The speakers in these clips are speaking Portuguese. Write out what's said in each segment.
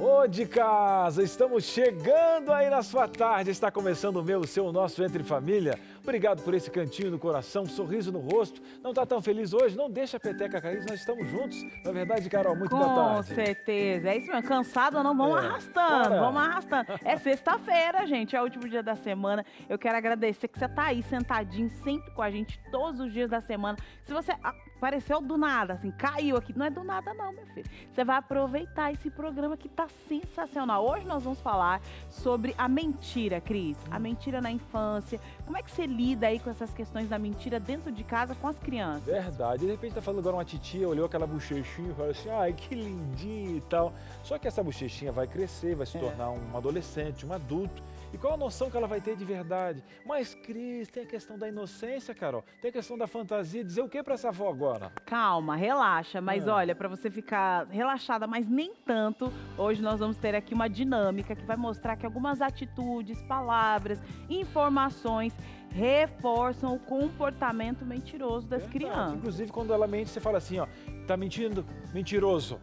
Ô de casa, estamos chegando aí na sua tarde, está começando o meu, o seu, o nosso Entre Família. Obrigado por esse cantinho no coração, sorriso no rosto. Não está tão feliz hoje? Não deixa a peteca cair, nós estamos juntos. Na verdade, Carol, muito boa tarde. Com certeza, é isso mesmo, cansado ou não, vamos arrastando, bora. vamos arrastando. É sexta-feira, gente, é o último dia da semana. Eu quero agradecer que você tá aí sentadinho sempre com a gente, todos os dias da semana. Se você apareceu do nada, assim, caiu aqui, não é do nada não, meu filho. Você vai aproveitar esse programa que tá sensacional. Hoje nós vamos falar sobre a mentira, Cris. A mentira na infância. Como é que você lida aí com essas questões da mentira dentro de casa com as crianças? Verdade. De repente tá falando agora uma titia, olhou aquela bochechinha e falou assim, ai, que lindinho e tal. Só que essa bochechinha vai crescer, vai se tornar um adolescente, um adulto. E qual a noção que ela vai ter de verdade? Mas, Cris, tem a questão da inocência, Carol. Tem a questão da fantasia. Dizer o que pra essa avó agora? Calma, relaxa. Mas olha, para você ficar relaxada, mas nem tanto, hoje nós vamos ter aqui uma dinâmica que vai mostrar que algumas atitudes, palavras, informações reforçam o comportamento mentiroso das crianças. Inclusive, quando ela mente, você fala assim, ó, tá mentindo, mentiroso.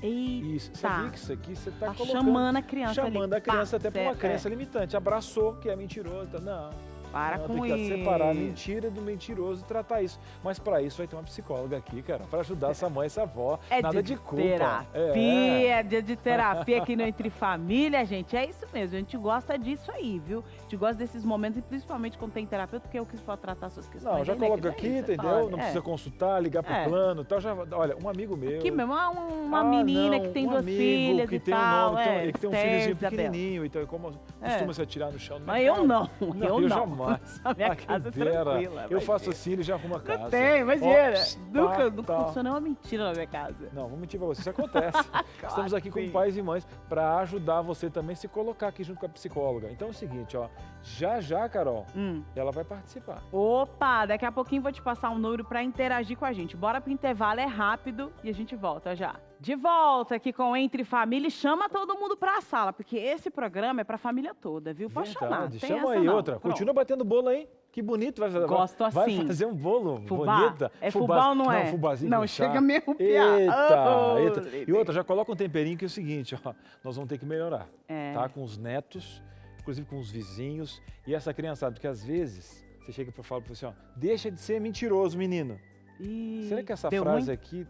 Eita. Isso, sabia que isso aqui você tá colocando... chamando a criança ali. Chamando a criança até para uma certo, crença limitante. Abraçou, que é mentiroso. Não. Para não, com tem que isso. separar a mentira do mentiroso e tratar isso. Mas para isso vai ter uma psicóloga aqui, cara, para ajudar essa mãe, essa avó. É nada dia de culpa. Terapia, é dia de terapia aqui no Entre Família, gente. É isso mesmo, a gente gosta disso aí, viu? A gente gosta desses momentos e principalmente quando tem terapeuta, porque é o que pode tratar suas questões. Não, já aí, né, coloca que aqui, você entendeu? fala, Não precisa consultar, ligar pro plano e tal. Já, olha, um amigo meu... Aqui mesmo, uma menina que tem duas filhas que e tem tal. Que tem um filhozinho Isabela. pequenininho, então como costuma se atirar no chão. Mas eu não, eu jamais. A minha casa é tranquila. Eu faço assim, ele já arruma a casa. Não tem, imagina. Nunca aconteceu nenhuma mentira na minha casa. Não, vou mentir pra você, isso acontece. Estamos aqui com pais e mães para ajudar você também a se colocar aqui junto com a psicóloga. Então é o seguinte, ó, já, Carol, ela vai participar. Opa, daqui a pouquinho vou te passar um número para interagir com a gente. Bora pro intervalo, é rápido e a gente volta já. De volta aqui com Entre Família e chama todo mundo pra sala, porque esse programa é pra família toda, viu? Pode chamar. Chama aí outra. Pronto. Continua batendo bolo aí. Que bonito, Gosto assim. Vai fazer um bolo Fubá? bonita. É fubá ou não é? Não, fubazinho. Não, chega a me arrupiar. Eita. E outra, já coloca um temperinho que é o seguinte, ó, nós vamos ter que melhorar, tá? Com os netos, inclusive com os vizinhos e essa criançada, porque às vezes você chega para falar para você, ó, deixa de ser mentiroso, menino. Será que essa frase aqui,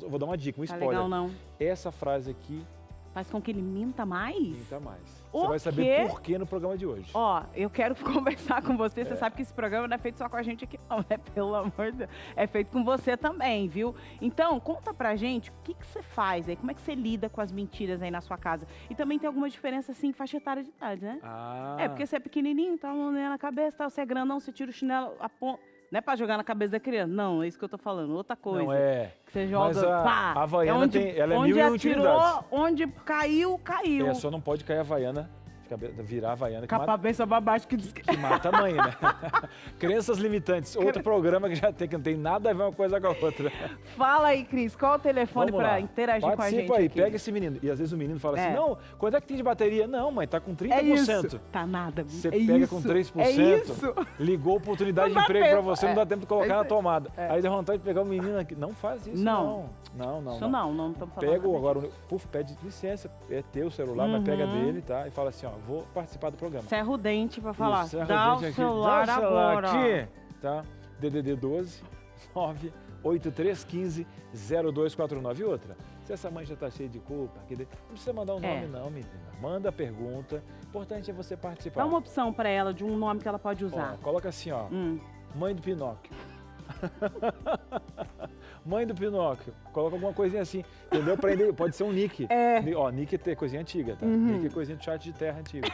eu vou dar uma dica, um spoiler. Legal, não. Essa frase aqui faz com que ele minta mais? Minta mais. Você vai saber por quê no programa de hoje. Ó, eu quero conversar com você. Você sabe que esse programa não é feito só com a gente aqui, não, né? Pelo amor de Deus. É feito com você também, viu? Então, conta pra gente o que você faz aí, como é que você lida com as mentiras aí na sua casa. E também tem alguma diferença, assim, em faixa etária de idade, né? É, porque você é pequenininho, tá uma na cabeça, tá, você é grandão, você tira o chinelo, não é pra jogar na cabeça da criança, não, é isso que eu tô falando, outra coisa. Não é. Que você joga, mas a Havaiana ela é onde mil e atirou, onde caiu. É, só não pode cair a Havaiana, virar a Havaiana que cabeça pra baixo que mata a mãe, né? Crenças limitantes, outro programa que já tem, que não tem nada a ver uma coisa com a outra. Fala aí, Cris, qual o telefone pra interagir com a gente? Participa aí, aqui. pega esse menino. E às vezes o menino fala assim, não, quanto é que tem de bateria? Não, mãe, tá com 30%. É isso. Tá nada. Você pega com 3%, ligou oportunidade de emprego pra você, não dá tempo de colocar na tomada. Aí dá vontade de pegar o menino aqui. Não faz isso, não. Não estamos falando. Pega agora, pede licença, é teu celular, mas pega dele, tá? E fala assim, ó, vou participar do programa. Serra o dente pra falar. Isso, dá o celular agora. Aqui, tá? DDD 12 98315 0249. E outra, se essa mãe já tá cheia de culpa, não precisa mandar um nome não, menina. Manda a pergunta. O importante é você participar. Dá uma opção pra ela de um nome que ela pode usar. Ó, coloca assim, ó. Mãe do Pinóquio. Mãe do Pinóquio. Coloca alguma coisinha assim, entendeu? Pode ser um nick. Ó, nick é coisinha antiga, tá? Nick é coisinha de chat de terra antiga.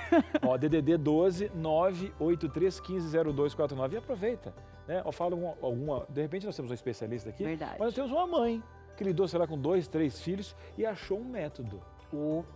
Ó, DDD 12 98315 0249. E aproveita, né? Ó, fala alguma... De repente nós temos um especialista aqui. Verdade. Mas nós temos uma mãe que lidou, sei lá, com 2, 3 filhos e achou um método.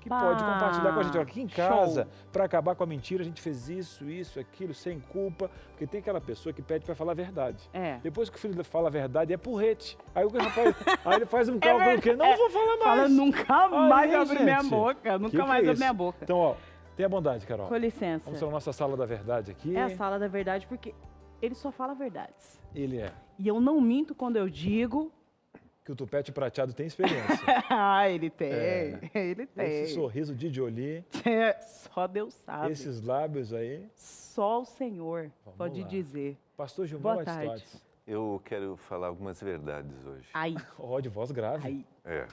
Que pode compartilhar com a gente. Olha, aqui em casa, para acabar com a mentira, a gente fez isso, aquilo, sem culpa, porque tem aquela pessoa que pede para falar a verdade. Depois que o filho fala a verdade, é porrete. Aí o rapaz, ele faz um cálculo que não vou falar mais. Fala nunca mais abrir minha boca, nunca mais abrir minha boca. Então, ó, tenha bondade, Carol. Com licença. Vamos para a nossa sala da verdade aqui. É a sala da verdade, porque ele só fala verdades. Ele é. E eu não minto quando eu digo que o tupete prateado tem experiência. Ah, ele tem, ele tem. Esse sorriso de Jolie, Só Deus sabe. esses lábios aí. Só o Senhor pode lá. dizer. Pastor Gilmar Boa tarde. Batistotti. Eu quero falar algumas verdades hoje. Aí, Ó, de voz grave. aí. É.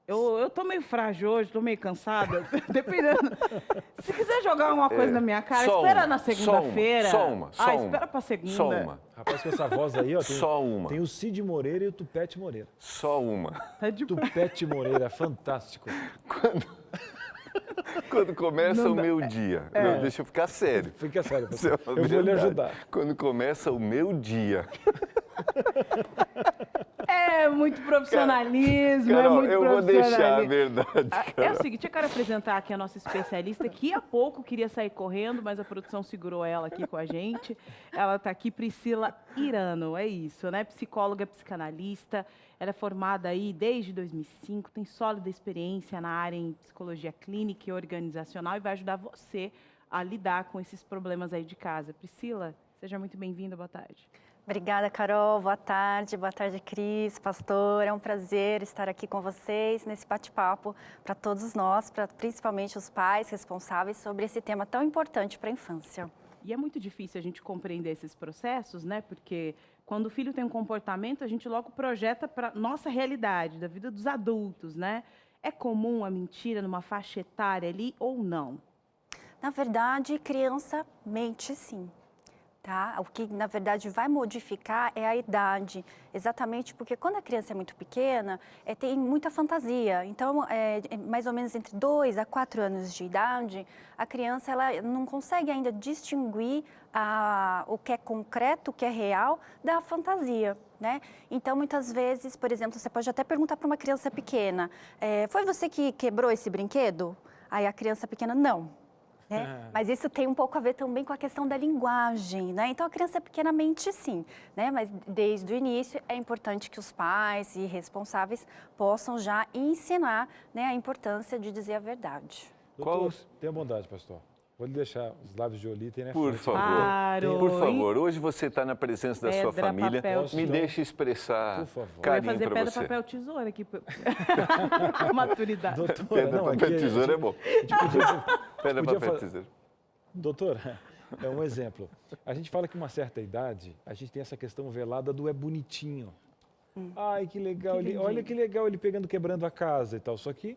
Eu tô meio frágil hoje, tô meio cansada, dependendo. Se quiser jogar uma coisa na minha cara, Só espera uma, na segunda-feira. Só uma. Espera pra segunda. Só uma. Rapaz, com essa voz aí, ó, Só uma. tem o Cid Moreira e o Tupete Moreira. Só uma. Tá de Tupete Moreira, fantástico. Quando começa Não o dá. meu dia. Não, deixa eu ficar sério. Fica sério, Isso é pastor. uma Eu vou lhe verdade. ajudar. Quando começa o meu dia. É muito profissionalismo, é Carol, muito eu vou profissionalismo. deixar a verdade, É Carol. o seguinte, eu quero apresentar aqui a nossa especialista, que há pouco queria sair correndo, mas a produção segurou ela aqui com a gente. Ela está aqui, Priscila Irano, é isso, né? Psicóloga, psicanalista. Ela é formada aí desde 2005, tem sólida experiência na área em psicologia clínica e organizacional e vai ajudar você a lidar com esses problemas aí de casa. Priscila, seja muito bem-vinda, boa tarde. Obrigada, Carol. Boa tarde, Cris, pastor. É um prazer estar aqui com vocês nesse bate-papo para todos nós, para principalmente os pais responsáveis sobre esse tema tão importante para a infância. E é muito difícil a gente compreender esses processos, né? Porque quando o filho tem um comportamento, a gente logo projeta para nossa realidade, da vida dos adultos, né? É comum a mentira numa faixa etária ali ou não? Na verdade, criança mente sim. Tá? O que, na verdade, vai modificar é a idade, exatamente porque quando a criança é muito pequena, tem muita fantasia. Então, mais ou menos entre 2 a 4 anos de idade, a criança ela não consegue ainda distinguir o que é concreto, o que é real, da fantasia. Né? Então, muitas vezes, por exemplo, você pode até perguntar para uma criança pequena, foi você que quebrou esse brinquedo? Aí a criança pequena, não. Né? Mas isso tem um pouco a ver também com a questão da linguagem, né? Então, a criança pequenamente, sim, né? Mas desde o início é importante que os pais e responsáveis possam já ensinar, né, a importância de dizer a verdade. Doutor, tenha bondade, pastor. Vou lhe deixar os lábios de Jolie tem na Por frente. favor. Claro. Por favor, hoje você está na presença da sua Pedra, família. papel, Me tesoura. deixe expressar Por favor. Eu ia carinho fazer para pedra, você. papel, tesoura aqui. Maturidade. Doutora, Pedra, não, papel, aqui tesoura é bom. a gente podia, Pedra, podia papel, fa- tesoura. doutora, é um exemplo. A gente fala que uma certa idade, a gente tem essa questão velada do é bonitinho. Ai, que legal. Que lindinho. Olha que legal ele pegando, quebrando a casa e tal. Só que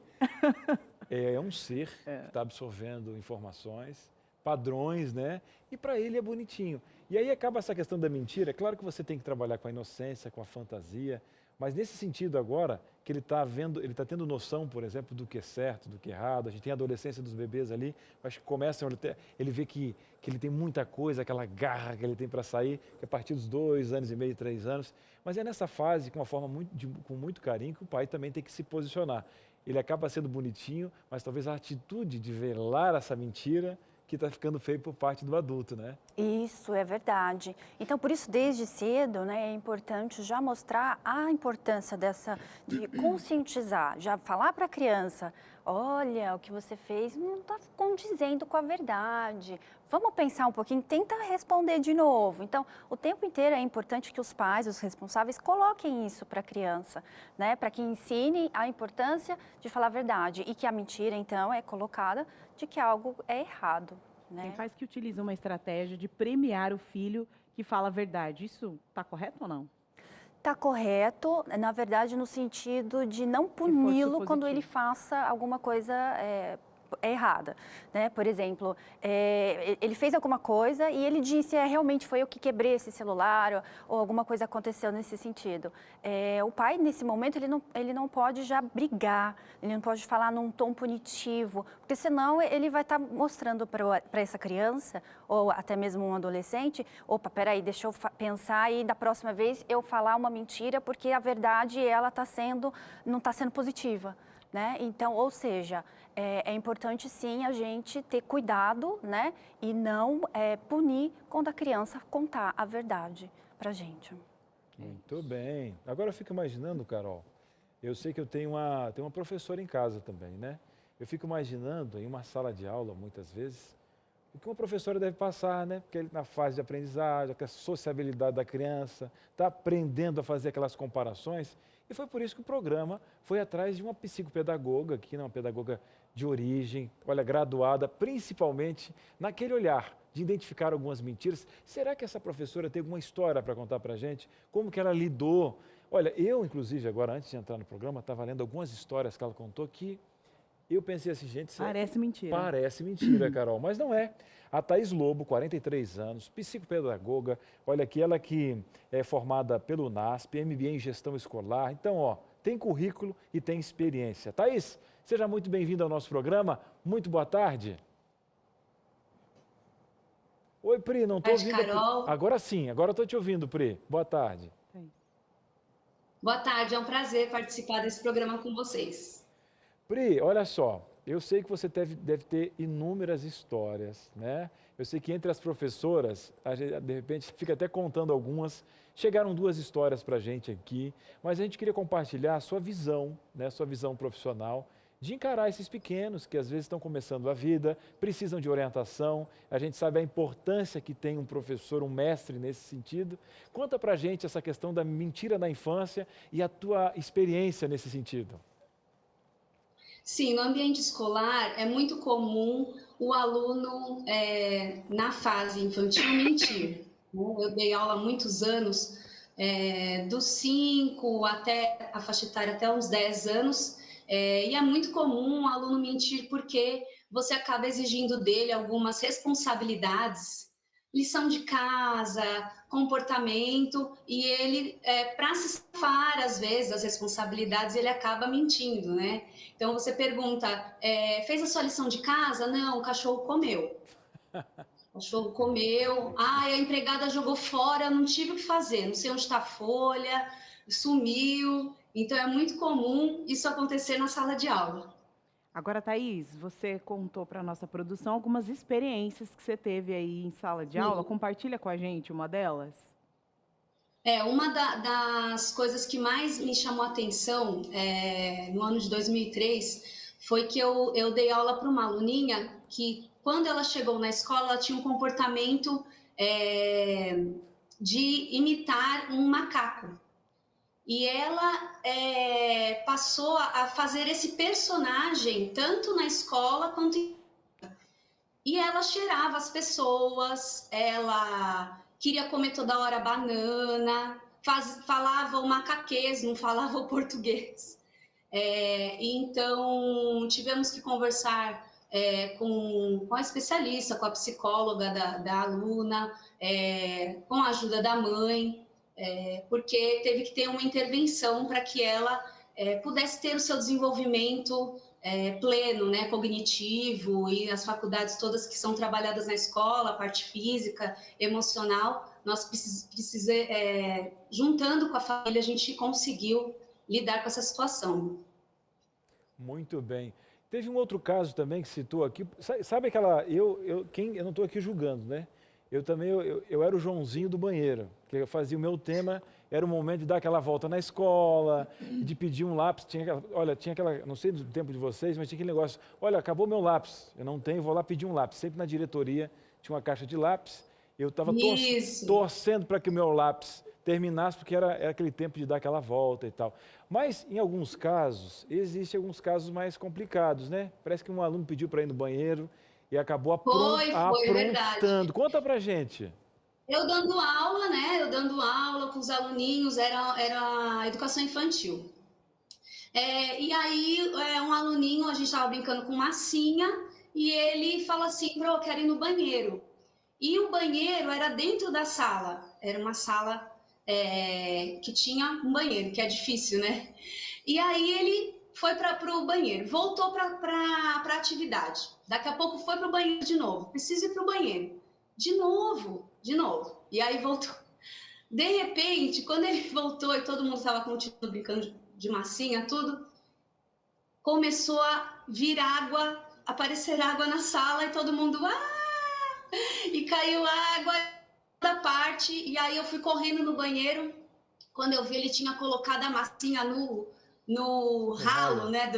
é um ser que está absorvendo informações, padrões, né? E para ele é bonitinho. E aí acaba essa questão da mentira. É claro que você tem que trabalhar com a inocência, com a fantasia, mas nesse sentido agora, que ele está vendo, ele está tendo noção, por exemplo, do que é certo, do que é errado. A gente tem a adolescência dos bebês ali, acho que começam, ele vê que ele tem muita coisa, aquela garra que ele tem para sair, que é a partir dos 2 anos e meio, 3 anos. Mas é nessa fase, com uma forma com muito carinho, que o pai também tem que se posicionar. Ele acaba sendo bonitinho, mas talvez a atitude de velar essa mentira que está ficando feio por parte do adulto, né? Isso é verdade. Então, por isso, desde cedo, né, é importante já mostrar a importância de conscientizar, já falar para a criança, olha, o que você fez não está condizendo com a verdade. Vamos pensar um pouquinho, tenta responder de novo. Então, o tempo inteiro é importante que os pais, os responsáveis, coloquem isso para a criança, né, para que ensinem a importância de falar a verdade e que a mentira, então, é colocada de que algo é errado. Tem Né? pais que utilizam uma estratégia de premiar o filho que fala a verdade. Isso está correto ou não? Está correto, na verdade, no sentido de não puni-lo quando positivo. ele faça alguma coisa errada. Né? Por exemplo, ele fez alguma coisa e ele disse, realmente foi eu que quebrei esse celular ou alguma coisa aconteceu nesse sentido. O pai, nesse momento, ele não pode já brigar, ele não pode falar num tom punitivo, porque senão ele vai estar mostrando para essa criança ou até mesmo um adolescente, opa, peraí, deixa eu pensar e da próxima vez eu falar uma mentira porque a verdade ela não está sendo positiva. Né? Então, ou seja, é importante sim a gente ter cuidado, né? E não punir quando a criança contar a verdade para a gente. Muito bem. Agora eu fico imaginando, Carol, eu sei que eu tenho uma professora em casa também, né? Eu fico imaginando em uma sala de aula, muitas vezes, o que uma professora deve passar, né? Porque ele na fase de aprendizagem, a sociabilidade da criança, está aprendendo a fazer aquelas comparações. E foi por isso que o programa foi atrás de uma psicopedagoga, que é uma pedagoga de origem, olha, graduada principalmente naquele olhar de identificar algumas mentiras. Será que essa professora tem alguma história para contar para a gente? Como que ela lidou? Olha, eu, inclusive, agora, antes de entrar no programa, estava lendo algumas histórias que ela contou que eu pensei assim, gente... Parece mentira. Parece mentira, Carol, mas não é. A Thaís Lobo, 43 anos, psicopedagoga, olha aqui, ela que é formada pelo NASP, MBA em Gestão Escolar. Então, ó, tem currículo e tem experiência. Thaís, seja muito bem-vinda ao nosso programa. Muito boa tarde. Oi, Pri, não estou ouvindo. Carol. Agora sim, agora estou te ouvindo, Pri. Boa tarde. Boa tarde, é um prazer participar desse programa com vocês. Pri, olha só, eu sei que você deve ter inúmeras histórias, né? Eu sei que entre as professoras, a gente, de repente, fica até contando algumas. Chegaram 2 histórias para a gente aqui, mas a gente queria compartilhar a sua visão, né? Sua visão profissional, de encarar esses pequenos que às vezes estão começando a vida, precisam de orientação. A gente sabe a importância que tem um professor, um mestre nesse sentido. Conta para a gente essa questão da mentira na infância e a tua experiência nesse sentido. Sim, no ambiente escolar é muito comum o aluno, na fase infantil, mentir. Eu dei aula há muitos anos, dos 5 até a faixa etária, até uns 10 anos, e é muito comum o aluno mentir porque você acaba exigindo dele algumas responsabilidades, lição de casa, comportamento, e ele, para se safar, às vezes, das responsabilidades, ele acaba mentindo, né? Então, você pergunta, fez a sua lição de casa? Não, o cachorro comeu. O cachorro comeu. Ah, a empregada jogou fora, não tive o que fazer, não sei onde está a folha, sumiu. Então, é muito comum isso acontecer na sala de aula. Agora, Thaís, você contou para a nossa produção algumas experiências que você teve aí em sala de aula. Compartilha com a gente uma delas. Uma das coisas que mais me chamou a atenção no ano de 2003 foi que eu dei aula para uma aluninha que, quando ela chegou na escola, ela tinha um comportamento de imitar um macaco. E ela passou a fazer esse personagem tanto na escola quanto em casa. E ela cheirava as pessoas, ela queria comer toda hora banana, falava o macaquês, não falava o português. Então, tivemos que conversar com a especialista, com a psicóloga da aluna, com a ajuda da mãe, porque teve que ter uma intervenção para que ela pudesse ter o seu desenvolvimento pleno, né, cognitivo, e as faculdades todas que são trabalhadas na escola, a parte física, emocional. Nós precisamos, juntando com a família, a gente conseguiu lidar com essa situação. Muito bem. Teve um outro caso também que citou aqui, sabe aquela, eu não estou aqui julgando, né? Eu era o Joãozinho do banheiro, que eu fazia o meu tema, era o momento de dar aquela volta na escola, de pedir um lápis, tinha aquela, não sei do tempo de vocês, mas tinha aquele negócio, olha, acabou meu lápis, eu não tenho, vou lá pedir um lápis. Sempre na diretoria tinha uma caixa de lápis, eu estava torcendo para que o meu lápis terminasse, porque era aquele tempo de dar aquela volta e tal. Mas, em alguns casos, existem alguns casos mais complicados, né? Parece que um aluno pediu para ir no banheiro e acabou aprontando. Verdade. Conta pra gente. Eu dando aula, né? Eu dando aula com os aluninhos, era educação infantil. E aí, um aluninho, a gente estava brincando com massinha, e ele fala assim, eu quero ir no banheiro. E o banheiro era dentro da sala, era uma sala que tinha um banheiro, que é difícil, né? E aí ele foi para o banheiro, voltou para a atividade. Daqui a pouco foi para o banheiro de novo, preciso ir para o banheiro. De novo. E aí voltou. De repente, quando ele voltou e todo mundo estava continuando brincando de massinha, tudo, começou a vir água, aparecer água na sala e todo mundo... E caiu água da parte, e aí eu fui correndo no banheiro. Quando eu vi, ele tinha colocado a massinha no ralo, né,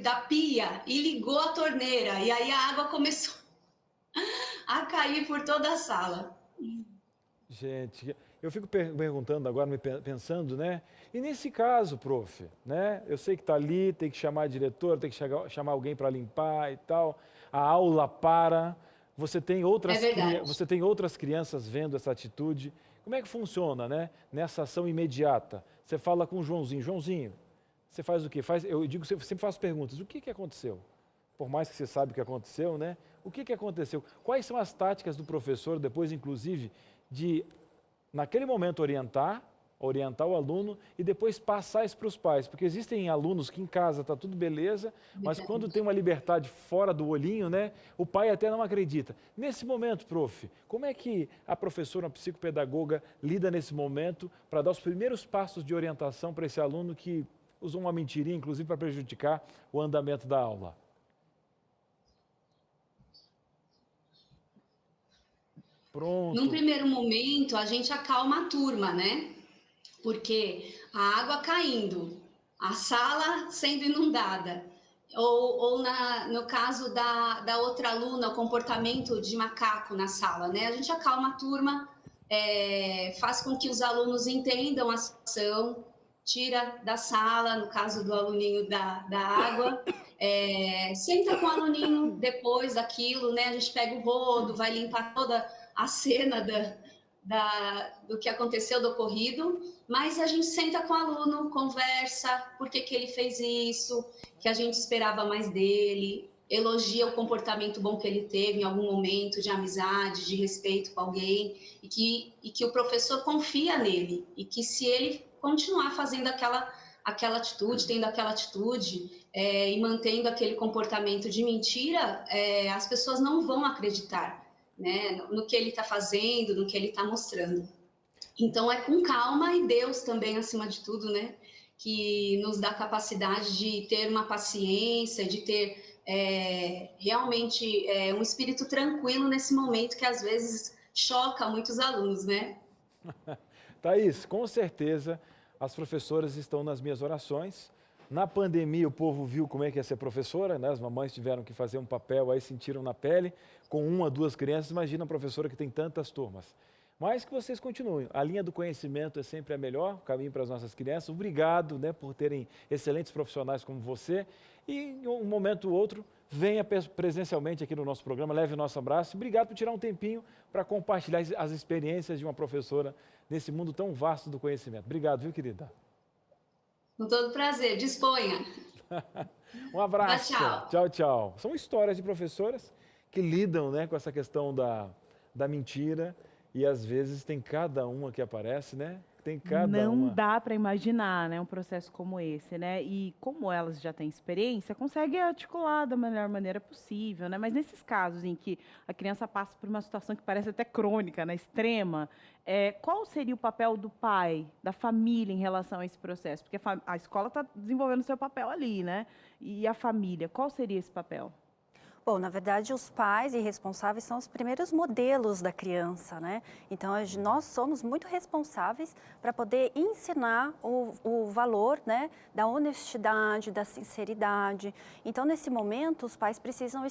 da pia, e ligou a torneira, e aí a água começou a cair por toda a sala. Gente, Eu fico perguntando agora, pensando, né? E nesse caso, prof, né? Eu sei que está ali, tem que chamar a diretora, tem que chamar alguém para limpar e tal. A aula para. Você tem outras crianças vendo essa atitude. Como é que funciona, né? Nessa ação imediata. Você fala com o Joãozinho. Joãozinho, você faz o quê? Eu sempre faço perguntas. O que aconteceu? Por mais que você saiba o que aconteceu, né? O que aconteceu? Quais são as táticas do professor, depois, inclusive, de, naquele momento, orientar o aluno e depois passar isso para os pais? Porque existem alunos que em casa está tudo beleza, mas quando tem uma liberdade fora do olhinho, né? O pai até não acredita. Nesse momento, prof, como é que a professora, a psicopedagoga, lida nesse momento para dar os primeiros passos de orientação para esse aluno que usou uma mentirinha, inclusive, para prejudicar o andamento da aula? Pronto. Num primeiro momento, a gente acalma a turma, né? Porque a água caindo, a sala sendo inundada, ou no caso da outra aluna, o comportamento de macaco na sala, né? A gente acalma a turma, faz com que os alunos entendam a situação, tira da sala, no caso do aluninho da água, senta com o aluninho depois daquilo, né? A gente pega o rodo, vai limpar toda a cena do que aconteceu, do ocorrido, mas a gente senta com o aluno, conversa, por que ele fez isso, que a gente esperava mais dele, elogia o comportamento bom que ele teve em algum momento de amizade, de respeito com alguém, e que o professor confia nele, e que se ele continuar fazendo aquela atitude, tendo aquela atitude, e mantendo aquele comportamento de mentira, as pessoas não vão acreditar, né, no que ele está fazendo, no que ele está mostrando. Então, é com calma e Deus também, acima de tudo, né, que nos dá a capacidade de ter uma paciência, de ter realmente um espírito tranquilo nesse momento que, às vezes, choca muitos alunos, né? Thaís, com certeza, as professoras estão nas minhas orações. Na pandemia, o povo viu como é que é ser professora, né? As mamães tiveram que fazer um papel, aí sentiram na pele, com 1 a 2 crianças. Imagina a professora que tem tantas turmas. Mas que vocês continuem. A linha do conhecimento é sempre a melhor, o caminho para as nossas crianças. Obrigado, né, por terem excelentes profissionais como você. E em um momento ou outro, venha presencialmente aqui no nosso programa, leve o nosso abraço. Obrigado por tirar um tempinho para compartilhar as experiências de uma professora nesse mundo tão vasto do conhecimento. Obrigado, viu, querida? Com todo prazer, disponha. Um abraço. Tchau. Tchau, tchau. São histórias de professoras que lidam, né, com essa questão da mentira e às vezes tem cada uma que aparece, né? Tem cada uma. Não dá para imaginar, né, um processo como esse, né? E como elas já têm experiência, conseguem articular da melhor maneira possível, né? Mas nesses casos em que a criança passa por uma situação que parece até crônica, né, extrema, qual seria o papel do pai, da família em relação a esse processo? Porque a escola está desenvolvendo o seu papel ali, né? E a família, qual seria esse papel? Bom, na verdade, os pais e responsáveis são os primeiros modelos da criança, né? Então, nós somos muito responsáveis para poder ensinar o valor, né, da honestidade, da sinceridade. Então, nesse momento, os pais precisam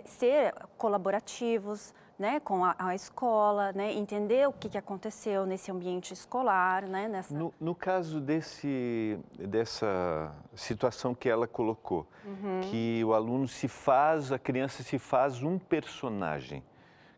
ser colaborativos, né, com a escola, né, entender o que aconteceu nesse ambiente escolar, né, No caso dessa situação que ela colocou, que o aluno a criança se faz um personagem,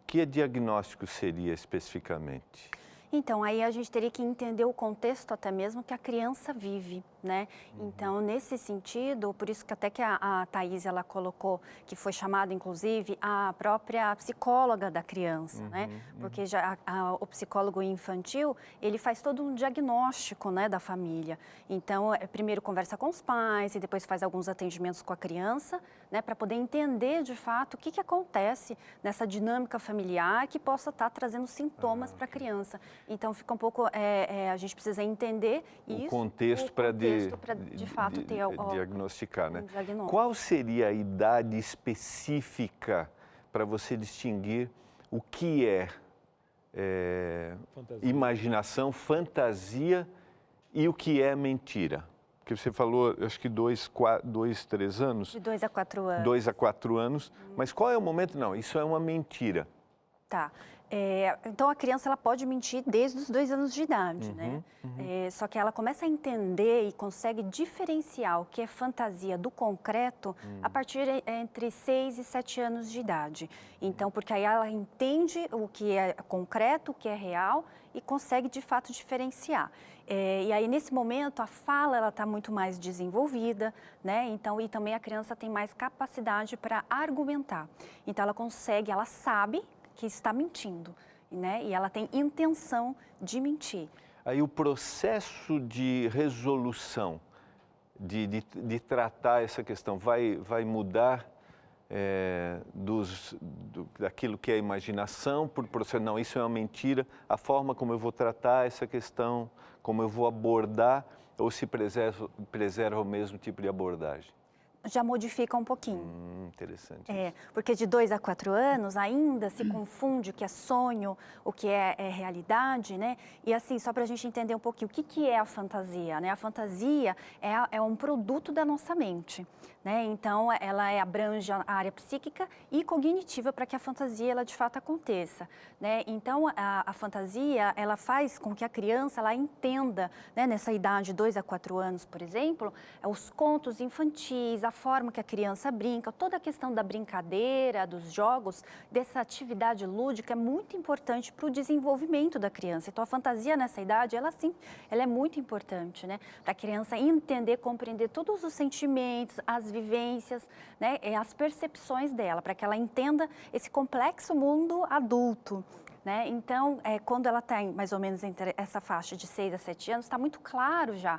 que diagnóstico seria especificamente? Então, aí a gente teria que entender o contexto até mesmo que a criança vive, né? Então, nesse sentido, por isso que até que a Thaís, ela colocou, que foi chamada, inclusive, a própria psicóloga da criança, né? Porque já o psicólogo infantil, ele faz todo um diagnóstico, né, da família. Então, primeiro conversa com os pais e depois faz alguns atendimentos com a criança, né, para poder entender, de fato, o que acontece nessa dinâmica familiar que possa estar trazendo sintomas para a criança. Então, fica um pouco, a gente precisa entender isso. O contexto para de fato ter diagnosticar, né? diagnóstico. Qual seria a idade específica para você distinguir o que é imaginação, fantasia e o que é mentira? Porque você falou, acho que 2, 3 anos. De 2 a 4 anos. 2 a 4 anos. Mas qual é o momento? Não, isso é uma mentira. Tá. Então, a criança ela pode mentir desde os 2 anos de idade, né? Só que ela começa a entender e consegue diferenciar o que é fantasia do concreto a partir entre 6 e 7 anos de idade. Então, porque aí ela entende o que é concreto, o que é real e consegue, de fato, diferenciar. E aí, nesse momento, a fala ela está muito mais desenvolvida, né? Então, e também a criança tem mais capacidade para argumentar. Então, ela sabe que está mentindo, né? E ela tem intenção de mentir. Aí o processo de resolução, de tratar essa questão, vai mudar daquilo que é a imaginação por processo, não, isso é uma mentira, a forma como eu vou tratar essa questão, como eu vou abordar, ou se preserva o mesmo tipo de abordagem? Já modifica um pouquinho. Interessante. Porque de 2 a 4 anos ainda se confunde o que é sonho, o que é realidade, né? E assim, só para a gente entender um pouquinho, o que é a fantasia, né? A fantasia é um produto da nossa mente, né? Então, ela abrange a área psíquica e cognitiva para que a fantasia, ela de fato aconteça, né? Então, a fantasia, ela faz com que a criança, ela entenda, né? Nessa idade de 2 a 4 anos, por exemplo, os contos infantis, a forma que a criança brinca, toda a questão da brincadeira, dos jogos, dessa atividade lúdica é muito importante para o desenvolvimento da criança. Então, a fantasia nessa idade, ela é muito importante, né? Para a criança entender, compreender todos os sentimentos, as vivências, né? As percepções dela, para que ela entenda esse complexo mundo adulto. Né? Então, quando ela tem mais ou menos entre essa faixa de 6 a 7 anos, está muito claro já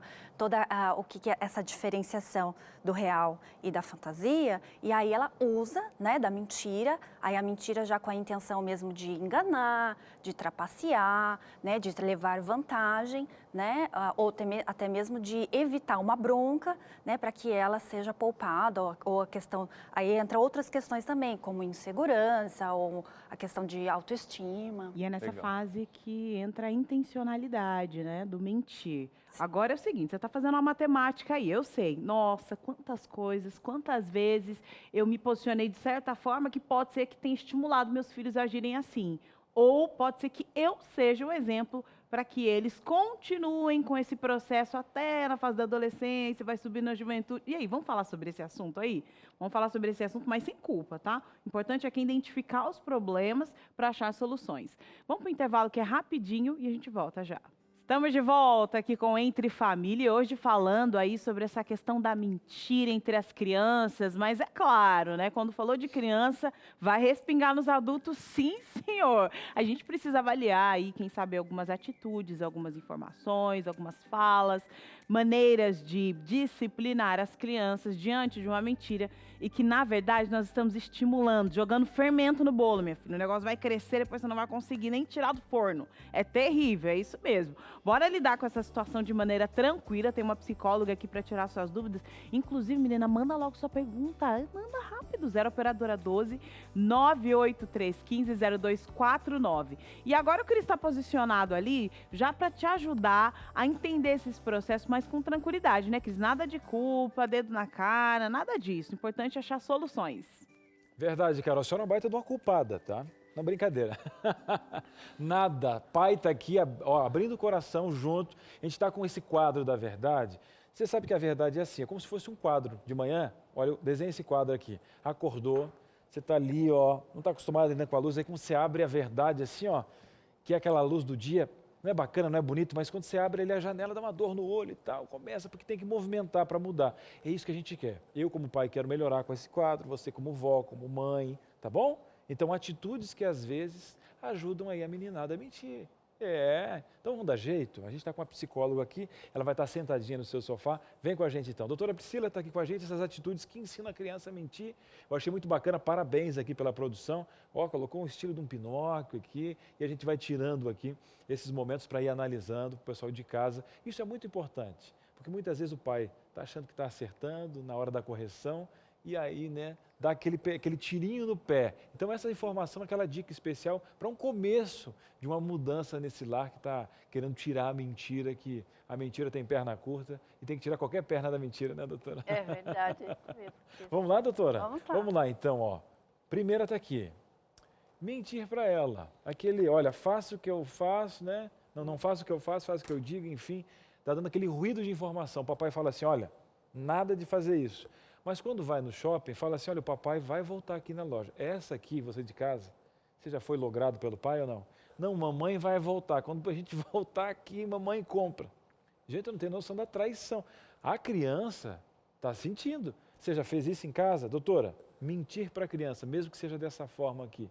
o que é essa diferenciação do real e da fantasia, e aí ela usa, né, da mentira, aí a mentira já com a intenção mesmo de enganar, de trapacear, né, de levar vantagem, né, ou até mesmo de evitar uma bronca, né, para que ela seja poupada, ou a questão, aí entra outras questões também, como insegurança, ou a questão de autoestima. E é nessa Legal. fase que entra a intencionalidade, né, do mentir. Agora é o seguinte, você está fazendo uma matemática aí, eu sei. Nossa, quantas coisas, quantas vezes eu me posicionei de certa forma que pode ser que tenha estimulado meus filhos a agirem assim. Ou pode ser que eu seja o exemplo para que eles continuem com esse processo até na fase da adolescência, vai subir na juventude. E aí, vamos falar sobre esse assunto aí? Vamos falar sobre esse assunto, mas sem culpa, tá? O importante é que identificar os problemas para achar soluções. Vamos para o intervalo que é rapidinho e a gente volta já. Estamos de volta aqui com Entre Família, hoje falando aí sobre essa questão da mentira entre as crianças, mas é claro, né, quando falou de criança, vai respingar nos adultos, sim, senhor. A gente precisa avaliar aí, quem sabe, algumas atitudes, algumas informações, algumas falas, maneiras de disciplinar as crianças diante de uma mentira e que, na verdade, nós estamos estimulando, jogando fermento no bolo, minha filha. O negócio vai crescer, depois você não vai conseguir nem tirar do forno. É terrível, é isso mesmo. Bora lidar com essa situação de maneira tranquila. Tem uma psicóloga aqui para tirar suas dúvidas. Inclusive, menina, manda logo sua pergunta. Manda rápido. 0 operadora 12 983 15 0249. E agora o Cris está posicionado ali já para te ajudar a entender esses processos, mas com tranquilidade, né, Cris? Nada de culpa, dedo na cara, nada disso. O importante é achar soluções. Verdade, Carol. A senhora é uma baita de uma culpada, tá? Não, brincadeira. Nada. Pai tá aqui, ó, abrindo o coração junto. A gente está com esse quadro da verdade. Você sabe que a verdade é assim, é como se fosse um quadro. De manhã, olha, desenha esse quadro aqui. Acordou, você está ali, ó, não está acostumado ainda com a luz. Aí quando você abre a verdade assim, ó, que é aquela luz do dia, não é bacana, não é bonito, mas quando você abre ele, a janela dá uma dor no olho e tal, começa, porque tem que movimentar para mudar. É isso que a gente quer. Eu, como pai, quero melhorar com esse quadro, você como vó, como mãe, tá bom? Então, atitudes que às vezes ajudam aí a meninada a mentir. Então vamos dar jeito. A gente está com uma psicóloga aqui, ela vai estar sentadinha no seu sofá. Vem com a gente então. Doutora Priscila está aqui com a gente, essas atitudes que ensinam a criança a mentir. Eu achei muito bacana, parabéns aqui pela produção. Ó, colocou um estilo de um Pinóquio aqui e a gente vai tirando aqui esses momentos para ir analisando para o pessoal de casa. Isso é muito importante, porque muitas vezes o pai está achando que está acertando na hora da correção e aí, né, dá aquele tirinho no pé. Então, essa informação, aquela dica especial para um começo de uma mudança nesse lar que está querendo tirar a mentira, que a mentira tem perna curta e tem que tirar qualquer perna da mentira, né, doutora? É verdade, é isso mesmo. Vamos lá, doutora? Vamos lá. Vamos lá, então, ó. Primeira está aqui. mentir para ela. Aquele, olha, faço o que eu faço, né? Não faço o que eu faço o que eu digo, enfim. Está dando aquele ruído de informação. O papai fala assim, olha, nada de fazer isso. Mas quando vai no shopping, fala assim, olha, o papai vai voltar aqui na loja. Essa aqui, você de casa, você já foi logrado pelo pai ou não? Não, mamãe vai voltar. Quando a gente voltar aqui, mamãe compra. Gente, não tem noção da traição. A criança está sentindo. Você já fez isso em casa? Doutora, mentir para a criança, mesmo que seja dessa forma aqui,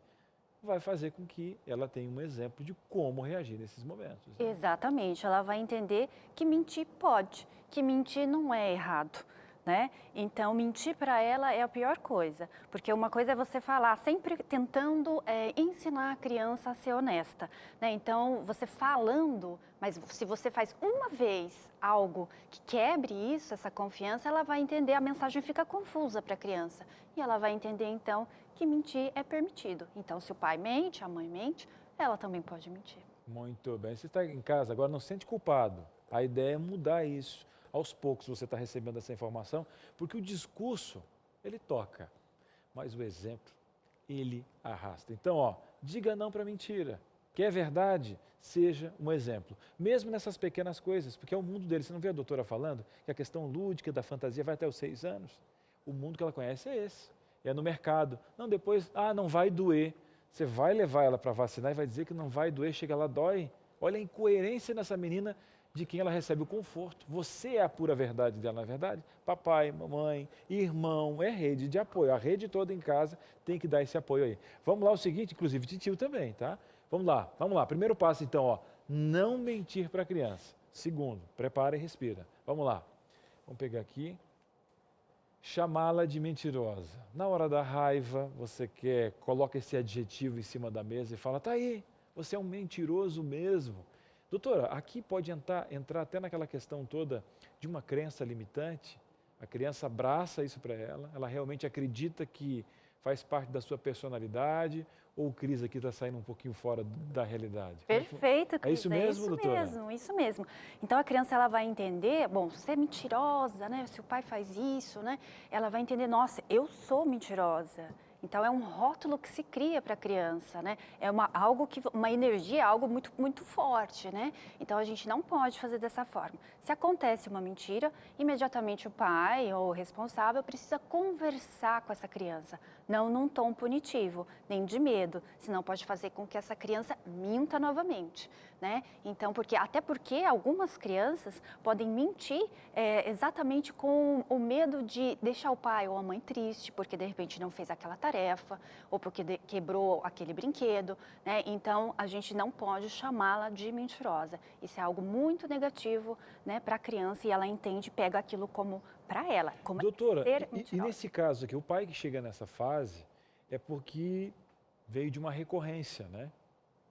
vai fazer com que ela tenha um exemplo de como reagir nesses momentos. Né? Exatamente, ela vai entender que mentir pode, que mentir não é errado. Né? Então, mentir para ela é a pior coisa, porque uma coisa é você falar, sempre tentando ensinar a criança a ser honesta. Né? Então, você falando, mas se você faz uma vez algo que quebre isso, essa confiança, ela vai entender, a mensagem fica confusa para a criança. E ela vai entender, então, que mentir é permitido. Então, se o pai mente, a mãe mente, ela também pode mentir. Muito bem. Você está em casa agora, não se sente culpado. A ideia é mudar isso. Aos poucos você está recebendo essa informação, porque o discurso, ele toca, mas o exemplo, ele arrasta. Então, ó, diga não para a mentira. Quer verdade? Seja um exemplo. Mesmo nessas pequenas coisas, porque é o mundo dele. Você não vê a doutora falando que a questão lúdica da fantasia vai até os 6 anos? O mundo que ela conhece é esse. É no mercado. Não, depois, não vai doer. Você vai levar ela para vacinar e vai dizer que não vai doer, chega lá, dói. Olha a incoerência nessa menina de quem ela recebe o conforto. Você é a pura verdade dela, não é verdade? Papai, mamãe, irmão, é rede de apoio. A rede toda em casa tem que dar esse apoio aí. Vamos lá, o seguinte, inclusive titio também, tá? Vamos lá. Primeiro passo, então, ó, não mentir para a criança. Segundo, prepara e respira. Vamos lá. Vamos pegar aqui. Chamá-la de mentirosa. Na hora da raiva, você coloca esse adjetivo em cima da mesa e fala, tá aí, você é um mentiroso mesmo. Doutora, aqui pode entrar até naquela questão toda de uma crença limitante. A criança abraça isso para ela realmente acredita que faz parte da sua personalidade, ou o Cris aqui está saindo um pouquinho fora da realidade? Perfeito, Cris. É isso mesmo, doutora? Isso mesmo. Então a criança ela vai entender, bom, você é mentirosa, né? Se o pai faz isso, né? Ela vai entender, nossa, eu sou mentirosa. Então é um rótulo que se cria para a criança, né? É uma energia, algo muito, muito forte, né? Então a gente não pode fazer dessa forma. Se acontece uma mentira, imediatamente o pai ou o responsável precisa conversar com essa criança, não num tom punitivo, nem de medo, senão pode fazer com que essa criança minta novamente, né? Então, até porque algumas crianças podem mentir exatamente com o medo de deixar o pai ou a mãe triste, porque de repente não fez aquela tarefa, ou porque quebrou aquele brinquedo, né? Então, a gente não pode chamá-la de mentirosa. Isso é algo muito negativo, né, para a criança, e ela entende, pega aquilo como para ela, como doutora, ser e nesse caso aqui, o pai que chega nessa fase é porque veio de uma recorrência, né?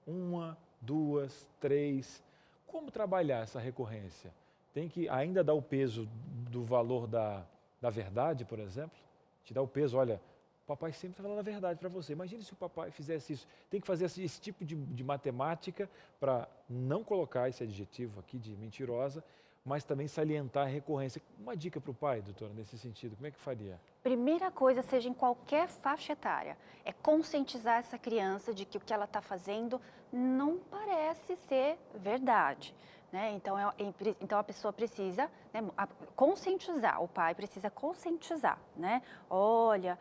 1, 2, 3. Como trabalhar essa recorrência? Tem que ainda dar o peso do valor da verdade, por exemplo? Te dá o peso, olha, o papai sempre está falando a verdade para você. Imagine se o papai fizesse isso. Tem que fazer esse tipo de matemática para não colocar esse adjetivo aqui de mentirosa, mas também salientar a recorrência. Uma dica para o pai, doutora, nesse sentido, como é que faria? Primeira coisa, seja em qualquer faixa etária, é conscientizar essa criança de que o que ela está fazendo não parece ser verdade. Né? Então a pessoa precisa, né, conscientizar, o pai precisa conscientizar, né? Olha,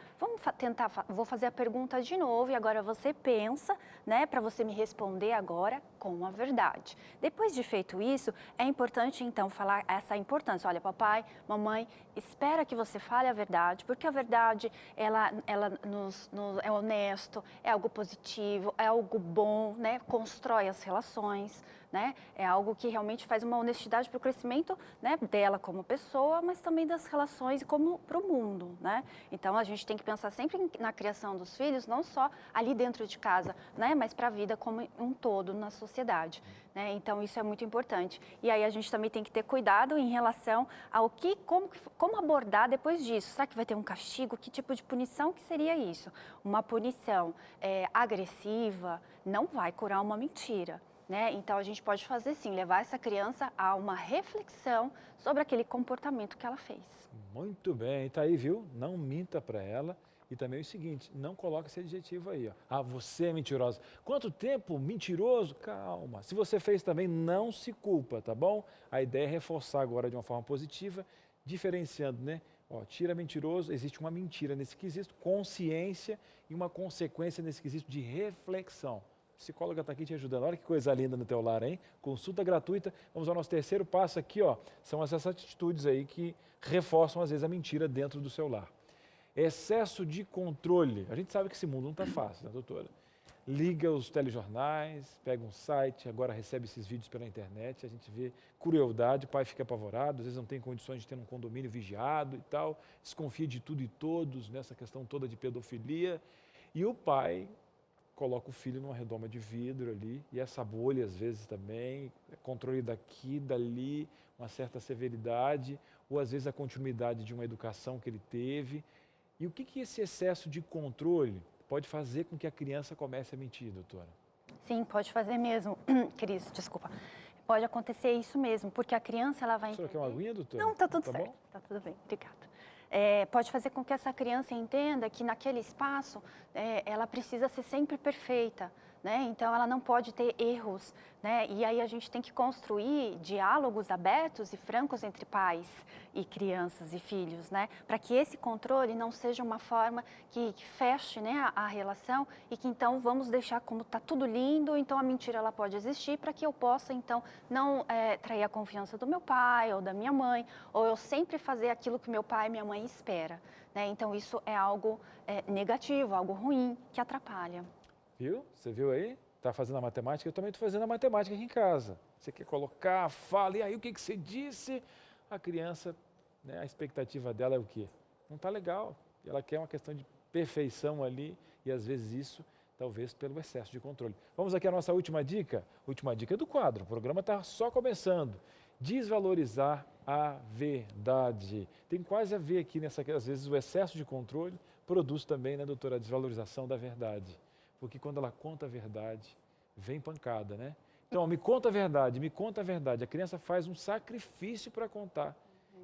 vou fazer a pergunta de novo e agora você pensa, né, para você me responder agora com a verdade. Depois de feito isso, é importante então falar essa importância. Olha, papai, mamãe, espera que você fale a verdade, porque a verdade ela é honesto, é algo positivo, é algo bom, né? Constrói as relações. Né? É algo que realmente faz uma honestidade para o crescimento, né, dela como pessoa, mas também das relações e como para o mundo. Né? Então, a gente tem que pensar sempre na criação dos filhos, não só ali dentro de casa, né, mas para a vida como um todo na sociedade. Né? Então, isso é muito importante. E aí, a gente também tem que ter cuidado em relação ao como abordar depois disso. Será que vai ter um castigo? Que tipo de punição que seria isso? Uma punição agressiva não vai curar uma mentira. Né? Então, a gente pode fazer sim, levar essa criança a uma reflexão sobre aquele comportamento que ela fez. Muito bem, tá aí, viu? Não minta para ela E também o seguinte, não coloque esse adjetivo aí, ó. Ah, você é mentirosa. Quanto tempo mentiroso? Calma. Se você fez também, não se culpa, tá bom? A ideia é reforçar agora de uma forma positiva, diferenciando, né? Ó, tira mentiroso, existe uma mentira nesse quesito, consciência e uma consequência nesse quesito de reflexão. A psicóloga está aqui te ajudando. Olha que coisa linda no teu lar, hein? Consulta gratuita. Vamos ao nosso terceiro passo aqui, ó. São essas atitudes aí que reforçam, às vezes, a mentira dentro do seu lar. Excesso de controle. A gente sabe que esse mundo não está fácil, né, doutora? Liga os telejornais, pega um site, agora recebe esses vídeos pela internet, a gente vê crueldade, o pai fica apavorado, às vezes não tem condições de ter um condomínio vigiado e tal, desconfia de tudo e todos, nessa questão toda de pedofilia, e o pai coloca o filho numa redoma de vidro ali, e essa bolha às vezes também, controle daqui, dali, uma certa severidade, ou às vezes a continuidade de uma educação que ele teve. E o que esse excesso de controle pode fazer com que a criança comece a mentir, doutora? Sim, pode fazer mesmo, Cris, desculpa. Pode acontecer isso mesmo, porque a criança ela vai A senhora quer uma aguinha, doutora? Não, tá tudo certo. Bom? Tá tudo bem, obrigada. Pode fazer com que essa criança entenda que naquele espaço ela precisa ser sempre perfeita, né? Então ela não pode ter erros, né? E aí a gente tem que construir diálogos abertos e francos entre pais e crianças e filhos, né? Para que esse controle não seja uma forma que feche, né, a relação e que então vamos deixar como tá tudo lindo, então a mentira ela pode existir para que eu possa então não trair a confiança do meu pai ou da minha mãe, ou eu sempre fazer aquilo que meu pai e minha mãe espera, né? Então isso é algo negativo, algo ruim que atrapalha. Viu? Você viu aí? Está fazendo a matemática? Eu também estou fazendo a matemática aqui em casa. Você quer colocar, fala, e aí o que você disse? A criança, né, a expectativa dela é o quê? Não está legal. Ela quer uma questão de perfeição ali e às vezes isso, talvez pelo excesso de controle. Vamos aqui à nossa última dica. Última dica do quadro. O programa está só começando. Desvalorizar a verdade. Tem quase a ver aqui nessa, às vezes o excesso de controle produz também, né, doutora, a desvalorização da verdade. Porque quando ela conta a verdade, vem pancada, né? Então, me conta a verdade, me conta a verdade. A criança faz um sacrifício para contar.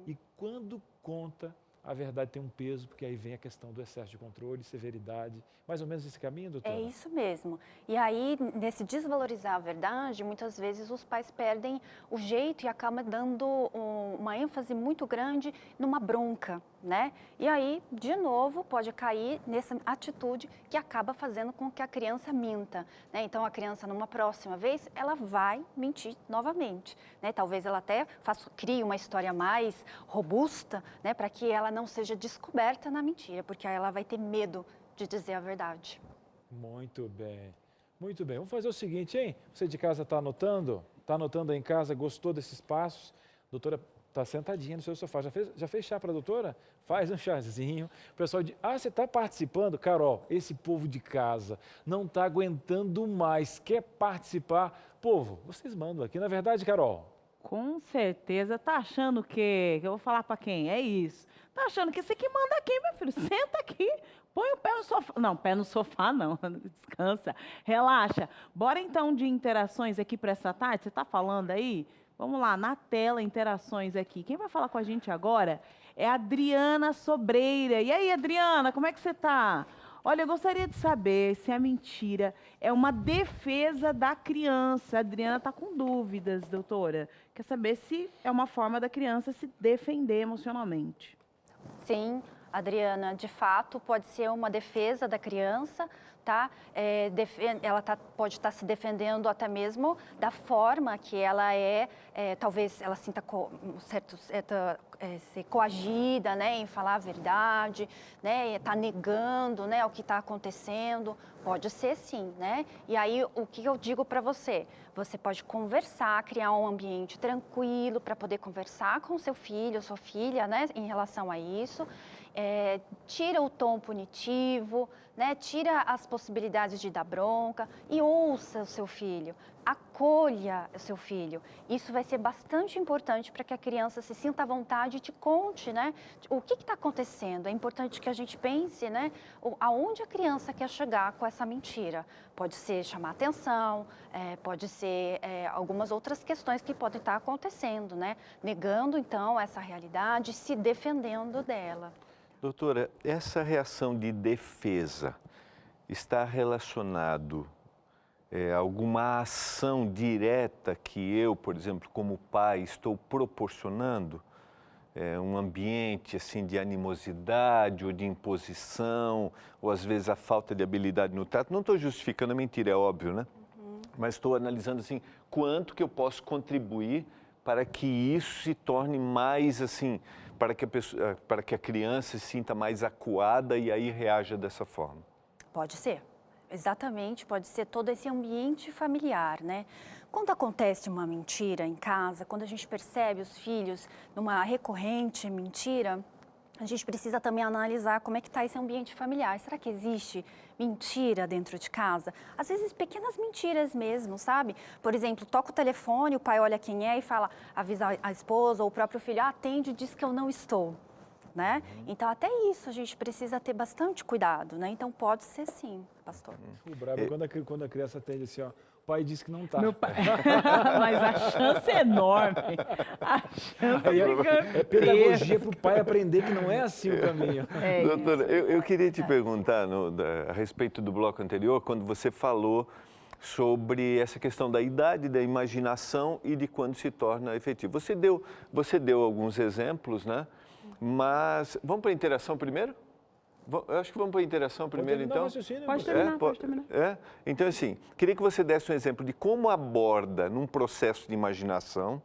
E quando conta, a verdade tem um peso, porque aí vem a questão do excesso de controle, severidade. Mais ou menos esse caminho, doutora? É isso mesmo. E aí, nesse desvalorizar a verdade, muitas vezes os pais perdem o jeito e acabam dando uma ênfase muito grande numa bronca, né? E aí, de novo, pode cair nessa atitude que acaba fazendo com que a criança minta, né? Então, a criança, numa próxima vez, ela vai mentir novamente, né? Talvez ela até crie uma história mais robusta, né? Para que ela não seja descoberta na mentira, porque aí ela vai ter medo de dizer a verdade. Muito bem, muito bem. Vamos fazer o seguinte, hein? Você de casa está anotando? Está anotando aí em casa? Gostou desses passos? Doutora está sentadinha no seu sofá. Já fez chá para a doutora? Faz um chazinho. O pessoal diz, você está participando? Carol, esse povo de casa não está aguentando mais. Quer participar? Povo, vocês mandam aqui. Na verdade, Carol? Com certeza. Tá achando que eu vou falar para quem? É isso. Tá achando que você que manda aqui, meu filho? Senta aqui. Põe o pé no sofá. Não, pé no sofá não. Descansa. Relaxa. Bora então de interações aqui para essa tarde. Você está falando aí? Vamos lá, na tela, interações aqui. Quem vai falar com a gente agora é a Adriana Sobreira. E aí, Adriana, como é que você está? Olha, eu gostaria de saber se a mentira é uma defesa da criança. A Adriana está com dúvidas, doutora. Quer saber se é uma forma da criança se defender emocionalmente. Sim, Adriana, de fato, pode ser uma defesa da criança, tá? Ela pode estar se defendendo até mesmo da forma que ela talvez ela sinta ser coagida, né, em falar a verdade, né, está negando, né, o que está acontecendo. Pode ser sim, né? E aí, o que eu digo para você? Você pode conversar, criar um ambiente tranquilo para poder conversar com seu filho, sua filha, né, em relação a isso. Tira o tom punitivo, né? Tira as possibilidades de dar bronca e ouça o seu filho, acolha o seu filho. Isso vai ser bastante importante para que a criança se sinta à vontade e te conte, né? O que está acontecendo. É importante que a gente pense, né? Aonde a criança quer chegar com essa mentira. Pode ser chamar atenção, pode ser algumas outras questões que podem estar acontecendo, né? Negando, então, essa realidade, se defendendo dela. Doutora, essa reação de defesa está relacionado a alguma ação direta que eu, por exemplo, como pai, estou proporcionando? Um ambiente assim de animosidade ou de imposição, ou às vezes a falta de habilidade no trato. Não estou justificando a mentira, é óbvio, né? Mas estou analisando assim, quanto que eu posso contribuir para que isso se torne mais assim, para que a criança se sinta mais acuada e aí reaja dessa forma. Pode ser, exatamente, pode ser todo esse ambiente familiar, né? Quando acontece uma mentira em casa, quando a gente percebe os filhos numa recorrente mentira, a gente precisa também analisar como é que está esse ambiente familiar. Será que existe mentira dentro de casa? Às vezes pequenas mentiras mesmo, sabe? Por exemplo, toca o telefone, o pai olha quem é e fala, avisa a esposa ou o próprio filho, atende e diz que eu não estou. Né? Então, até isso a gente precisa ter bastante cuidado, né? Então, pode ser sim, pastor. O brabo é quando a criança atende assim, ó, o pai disse que não está. Meu pai... Mas a chance é enorme. A chance é pedagogia para o pai aprender que não é assim o caminho. Doutora, eu queria te perguntar a respeito do bloco anterior, quando você falou sobre essa questão da idade, da imaginação e de quando se torna efetivo. Você deu alguns exemplos, né? Mas vamos para a interação primeiro? Eu acho que vamos para a interação primeiro, então. Pode terminar, pode terminar. Então, assim, queria que você desse um exemplo de como aborda num processo de imaginação.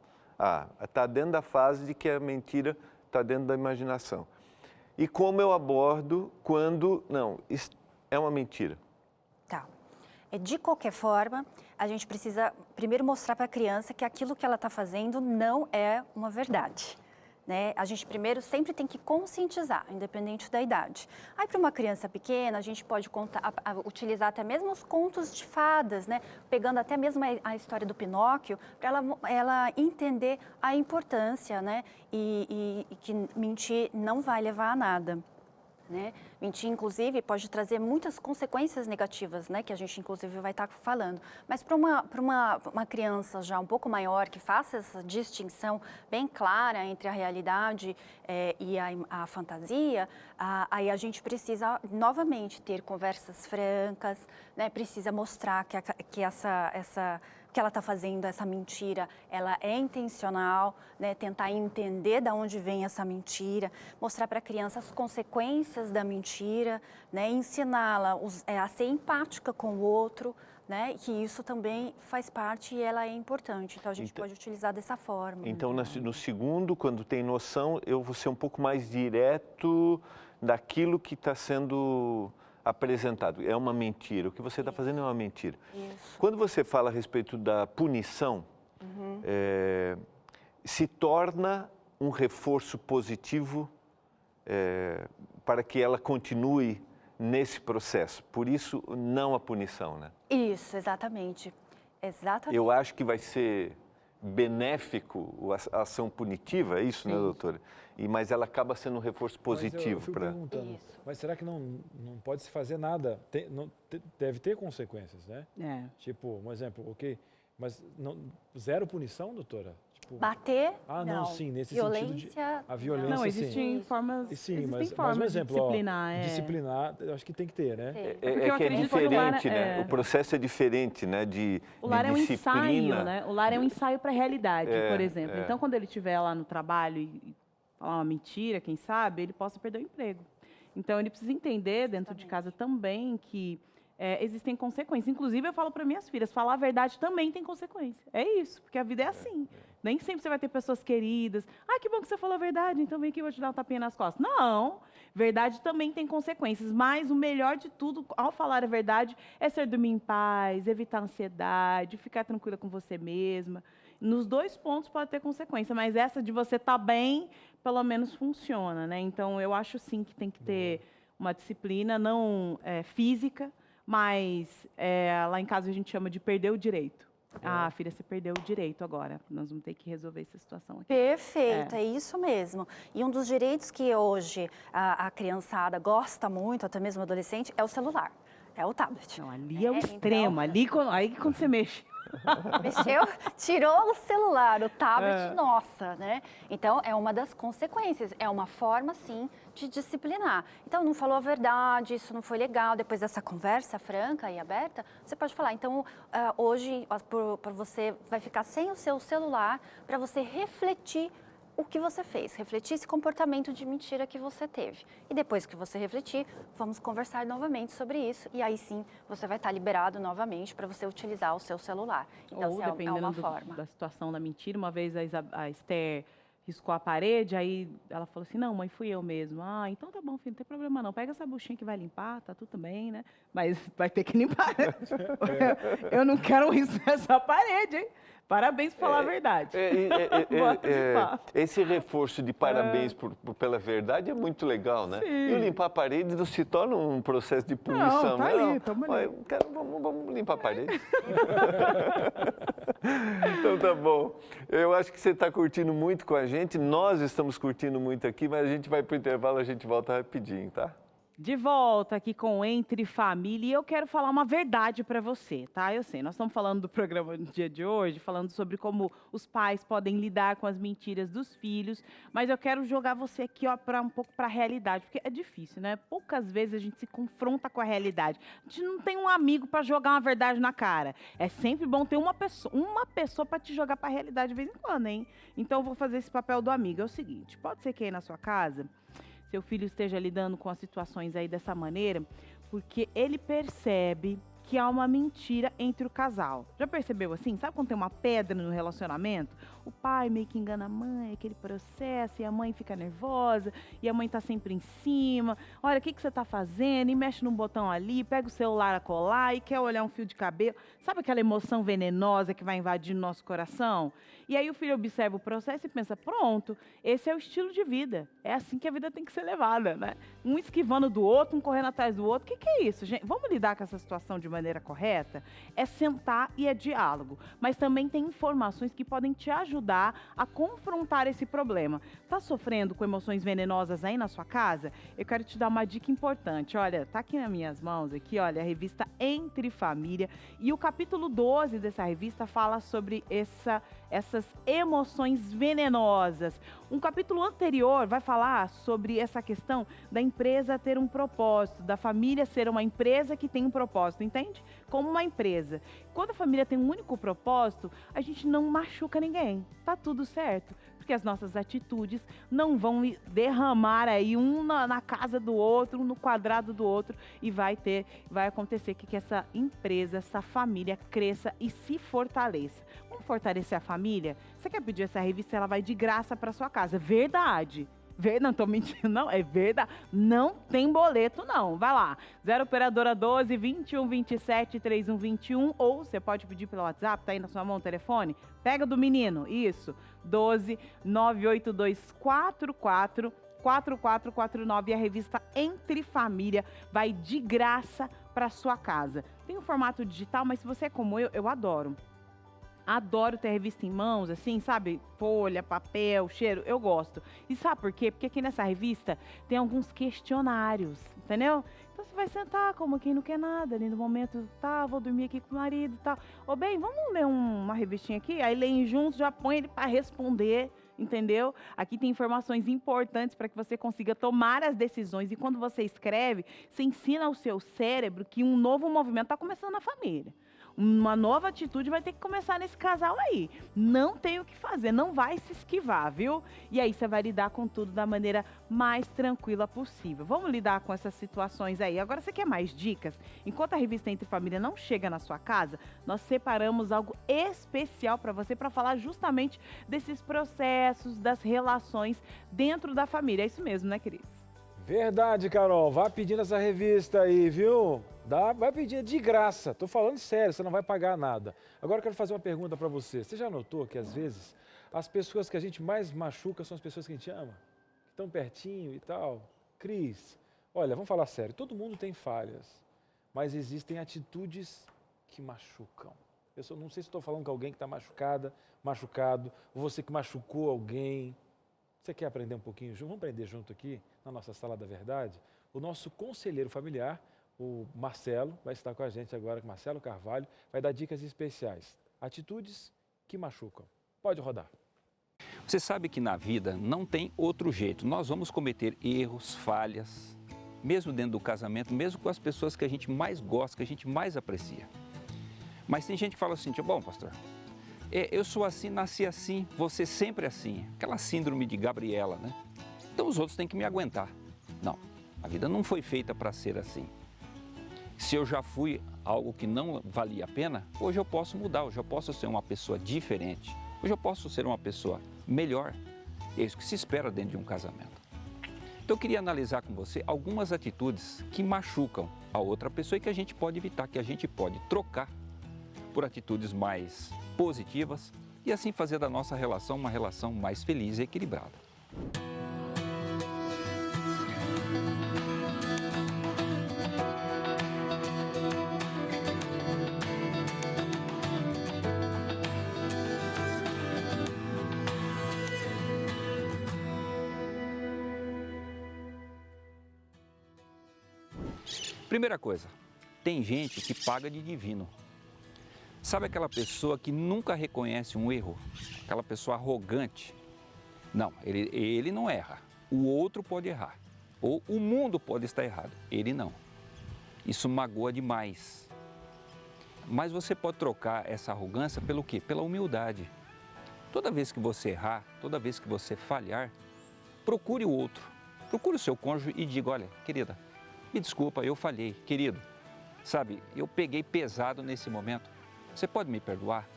Está dentro da fase de que a mentira está dentro da imaginação. E como eu abordo quando, não, é uma mentira. Tá. De qualquer forma, a gente precisa primeiro mostrar para a criança que aquilo que ela está fazendo não é uma verdade. Né? A gente primeiro sempre tem que conscientizar, independente da idade. Aí, para uma criança pequena, a gente pode utilizar até mesmo os contos de fadas, né? Pegando até mesmo a história do Pinóquio, para ela entender a importância, né? E que mentir não vai levar a nada. Né? Mentir, inclusive, pode trazer muitas consequências negativas, né? Que a gente, inclusive, vai estar falando. Mas para uma criança já um pouco maior, que faça essa distinção bem clara entre a realidade e a fantasia, aí a gente precisa, novamente, ter conversas francas, né? Precisa mostrar que que ela está fazendo, essa mentira, ela é intencional, né? Tentar entender de onde vem essa mentira, mostrar para a criança as consequências da mentira, né? Ensiná-la a ser empática com o outro, né? Que isso também faz parte e ela é importante. Então, a gente pode utilizar dessa forma. Então, no segundo, quando tem noção, eu vou ser um pouco mais direto daquilo que está sendo apresentado. É uma mentira. O que você está fazendo é uma mentira. Isso. Quando você fala a respeito da punição, se torna um reforço positivo para que ela continue nesse processo. Por isso, não a punição, né? Isso, exatamente. Exatamente. Eu acho que vai ser benéfico a ação punitiva, é isso, né, doutora? Mas ela acaba sendo um reforço positivo para... Mas será que não pode se fazer nada? Deve ter consequências, né? Tipo, um exemplo, ok, mas zero punição, doutora? Tipo, bater, não, sim, nesse violência, sentido de... A violência, não, existem formas, mas um exemplo, de disciplinar. Disciplinar, eu acho que tem que ter, né? Que é diferente, né? O processo é diferente, né? O lar é um disciplina. ensaio, né? O lar é um ensaio para a realidade, por exemplo. Então, quando ele estiver lá no trabalho e falar uma mentira, quem sabe, ele possa perder o emprego. Então, ele precisa entender dentro de casa também que existem consequências. Inclusive, eu falo para minhas filhas, falar a verdade também tem consequência. É isso, porque a vida é assim. Nem sempre você vai ter pessoas queridas. Que bom que você falou a verdade, então vem aqui, eu vou te dar um tapinha nas costas. Não, verdade também tem consequências, mas o melhor de tudo, ao falar a verdade, é ser dormir em paz, evitar ansiedade, ficar tranquila com você mesma. Nos dois pontos pode ter consequência, mas essa de você estar bem, pelo menos funciona, né? Então, eu acho sim que tem que ter uma disciplina, não física, mas lá em casa a gente chama de perder o direito. Filha, você perdeu o direito agora. Nós vamos ter que resolver essa situação aqui. Perfeito, é isso mesmo. E um dos direitos que hoje a criançada gosta muito, até mesmo o adolescente, é o celular, é o tablet. Não, ali é o extremo. Então... Ali, aí quando você mexe Mexeu, tirou o celular, o tablet, nossa, né? Então, é uma das consequências, é uma forma, sim, de disciplinar. Então, não falou a verdade, isso não foi legal. Depois dessa conversa franca e aberta, você pode falar, então, hoje, para você, vai ficar sem o seu celular para você refletir o que você fez, refletir esse comportamento de mentira que você teve. E depois que você refletir, vamos conversar novamente sobre isso e aí sim você vai estar liberado novamente para você utilizar o seu celular. Então, Ou, é dependendo uma forma. da situação da mentira, uma vez a Esther riscou a parede, aí ela falou assim, não, mãe, fui eu mesmo. Ah, então tá bom, filho, não tem problema não. Pega essa buchinha que vai limpar, tá tudo bem, né? Mas vai ter que limpar. Eu não quero isso nessa parede, hein? Parabéns por falar a verdade. Bota de pá. Esse reforço de parabéns pela verdade é muito legal, né? Sim. E o limpar a parede não se torna um processo de punição, Não, tá não. ali, tamo ali. Vamos limpar a parede. Então tá bom. Eu acho que você está curtindo muito com a gente, nós estamos curtindo muito aqui, mas a gente vai para o intervalo, a gente volta rapidinho, tá? De volta aqui com Entre Família e eu quero falar uma verdade para você, tá? Eu sei, nós estamos falando do programa no dia de hoje, falando sobre como os pais podem lidar com as mentiras dos filhos, mas eu quero jogar você aqui, ó, um pouco para a realidade, porque é difícil, né? Poucas vezes a gente se confronta com a realidade. A gente não tem um amigo para jogar uma verdade na cara. É sempre bom ter uma pessoa para te jogar para a realidade de vez em quando, hein? Então eu vou fazer esse papel do amigo. É o seguinte, pode ser que aí na sua casa seu filho esteja lidando com as situações aí dessa maneira, porque ele percebe que há uma mentira entre o casal. Já percebeu assim? Sabe quando tem uma pedra no relacionamento? O pai meio que engana a mãe, aquele processo, e a mãe fica nervosa, e a mãe tá sempre em cima. Olha, o que você tá fazendo? E mexe num botão ali, pega o celular a colar e quer olhar um fio de cabelo. Sabe aquela emoção venenosa que vai invadir o nosso coração? E aí o filho observa o processo e pensa, pronto, esse é o estilo de vida. É assim que a vida tem que ser levada, né? Um esquivando do outro, um correndo atrás do outro. O que é isso, gente? Vamos lidar com essa situação de maneira correta? É sentar e é diálogo. Mas também tem informações que podem te ajudar a confrontar esse problema. Tá sofrendo com emoções venenosas aí na sua casa? Eu quero te dar uma dica importante. Olha, tá aqui nas minhas mãos, aqui, olha, a revista Entre Família. E o capítulo 12 dessa revista fala sobre essas emoções venenosas. Um capítulo anterior vai falar sobre essa questão da empresa ter um propósito, da família ser uma empresa que tem um propósito, entende? Como uma empresa. Quando a família tem um único propósito, a gente não machuca ninguém. Tá tudo certo. Porque as nossas atitudes não vão derramar aí um na casa do outro, um no quadrado do outro, e vai acontecer que essa empresa, essa família cresça e se fortaleça. Vamos fortalecer a família? Você quer pedir essa revista? Ela vai de graça para sua casa. Verdade. Não tô mentindo, não, é verdade. Não tem boleto, não. Vai lá, 0 operadora 12 21 27 31 21, ou você pode pedir pelo WhatsApp, tá aí na sua mão o telefone. Pega do menino, isso, 12 982 44 4449, e a revista Entre Família vai de graça para sua casa. Tem um formato digital, mas se você é como eu adoro. Adoro ter revista em mãos, assim, sabe? Folha, papel, cheiro, eu gosto. E sabe por quê? Porque aqui nessa revista tem alguns questionários, entendeu? Então você vai sentar como quem não quer nada ali no momento, tá, vou dormir aqui com o marido e tal. Ô, bem, vamos ler uma revistinha aqui? Aí leem juntos, já põe ele para responder, entendeu? Aqui tem informações importantes para que você consiga tomar as decisões. E quando você escreve, você ensina ao seu cérebro que um novo movimento está começando na família. Uma nova atitude vai ter que começar nesse casal aí. Não tem o que fazer, não vai se esquivar, viu? E aí você vai lidar com tudo da maneira mais tranquila possível. Vamos lidar com essas situações aí. Agora, você quer mais dicas? Enquanto a revista Entre Família não chega na sua casa, nós separamos algo especial para você, para falar justamente desses processos, das relações dentro da família. É isso mesmo, né, Cris? Verdade, Carol. Vá pedindo essa revista aí, viu? Vai pedir de graça. Tô falando sério, você não vai pagar nada. Agora eu quero fazer uma pergunta para você. Você já notou que, às vezes, as pessoas que a gente mais machuca são as pessoas que a gente ama? Que estão pertinho e tal? Cris, olha, vamos falar sério. Todo mundo tem falhas, mas existem atitudes que machucam. Eu não sei se estou falando com alguém que está machucado, ou você que machucou alguém. Você quer aprender um pouquinho junto? Vamos aprender junto aqui, na nossa Sala da Verdade? O nosso conselheiro familiar, o Marcelo, vai estar com a gente agora, Marcelo Carvalho, vai dar dicas especiais. Atitudes que machucam. Pode rodar. Você sabe que na vida não tem outro jeito. Nós vamos cometer erros, falhas, mesmo dentro do casamento, mesmo com as pessoas que a gente mais gosta, que a gente mais aprecia. Mas tem gente que fala assim, bom, pastor, eu sou assim, nasci assim, você sempre assim. Aquela síndrome de Gabriela, né? Então os outros têm que me aguentar. Não, a vida não foi feita para ser assim. Se eu já fui algo que não valia a pena, hoje eu posso mudar, hoje eu posso ser uma pessoa diferente. Hoje eu posso ser uma pessoa melhor. É isso que se espera dentro de um casamento. Então eu queria analisar com você algumas atitudes que machucam a outra pessoa e que a gente pode evitar, que a gente pode trocar por atitudes mais positivas e assim fazer da nossa relação uma relação mais feliz e equilibrada. Primeira coisa, tem gente que paga de divino. Sabe aquela pessoa que nunca reconhece um erro? Aquela pessoa arrogante? Não, ele não erra. O outro pode errar. Ou o mundo pode estar errado. Ele não. Isso magoa demais. Mas você pode trocar essa arrogância pelo quê? Pela humildade. Toda vez que você errar, toda vez que você falhar, procure o outro. Procure o seu cônjuge e diga, olha, querida, me desculpa, eu falhei. Querido, sabe, eu peguei pesado nesse momento. Você pode me perdoar?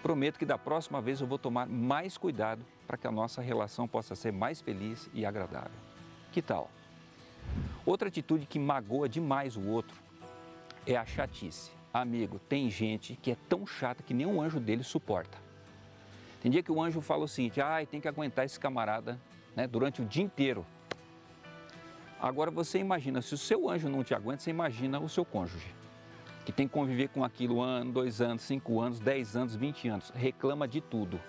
Prometo que da próxima vez eu vou tomar mais cuidado para que a nossa relação possa ser mais feliz e agradável. Que tal? Outra atitude que magoa demais o outro é a chatice. Amigo, tem gente que é tão chata que nem um anjo dele suporta. Tem dia que o anjo fala o seguinte, tem que aguentar esse camarada, né, durante o dia inteiro. Agora você imagina, se o seu anjo não te aguenta, você imagina o seu cônjuge, que tem que conviver com aquilo 1 ano, 2 anos, 5 anos, 10 anos, 20 anos, reclama de tudo.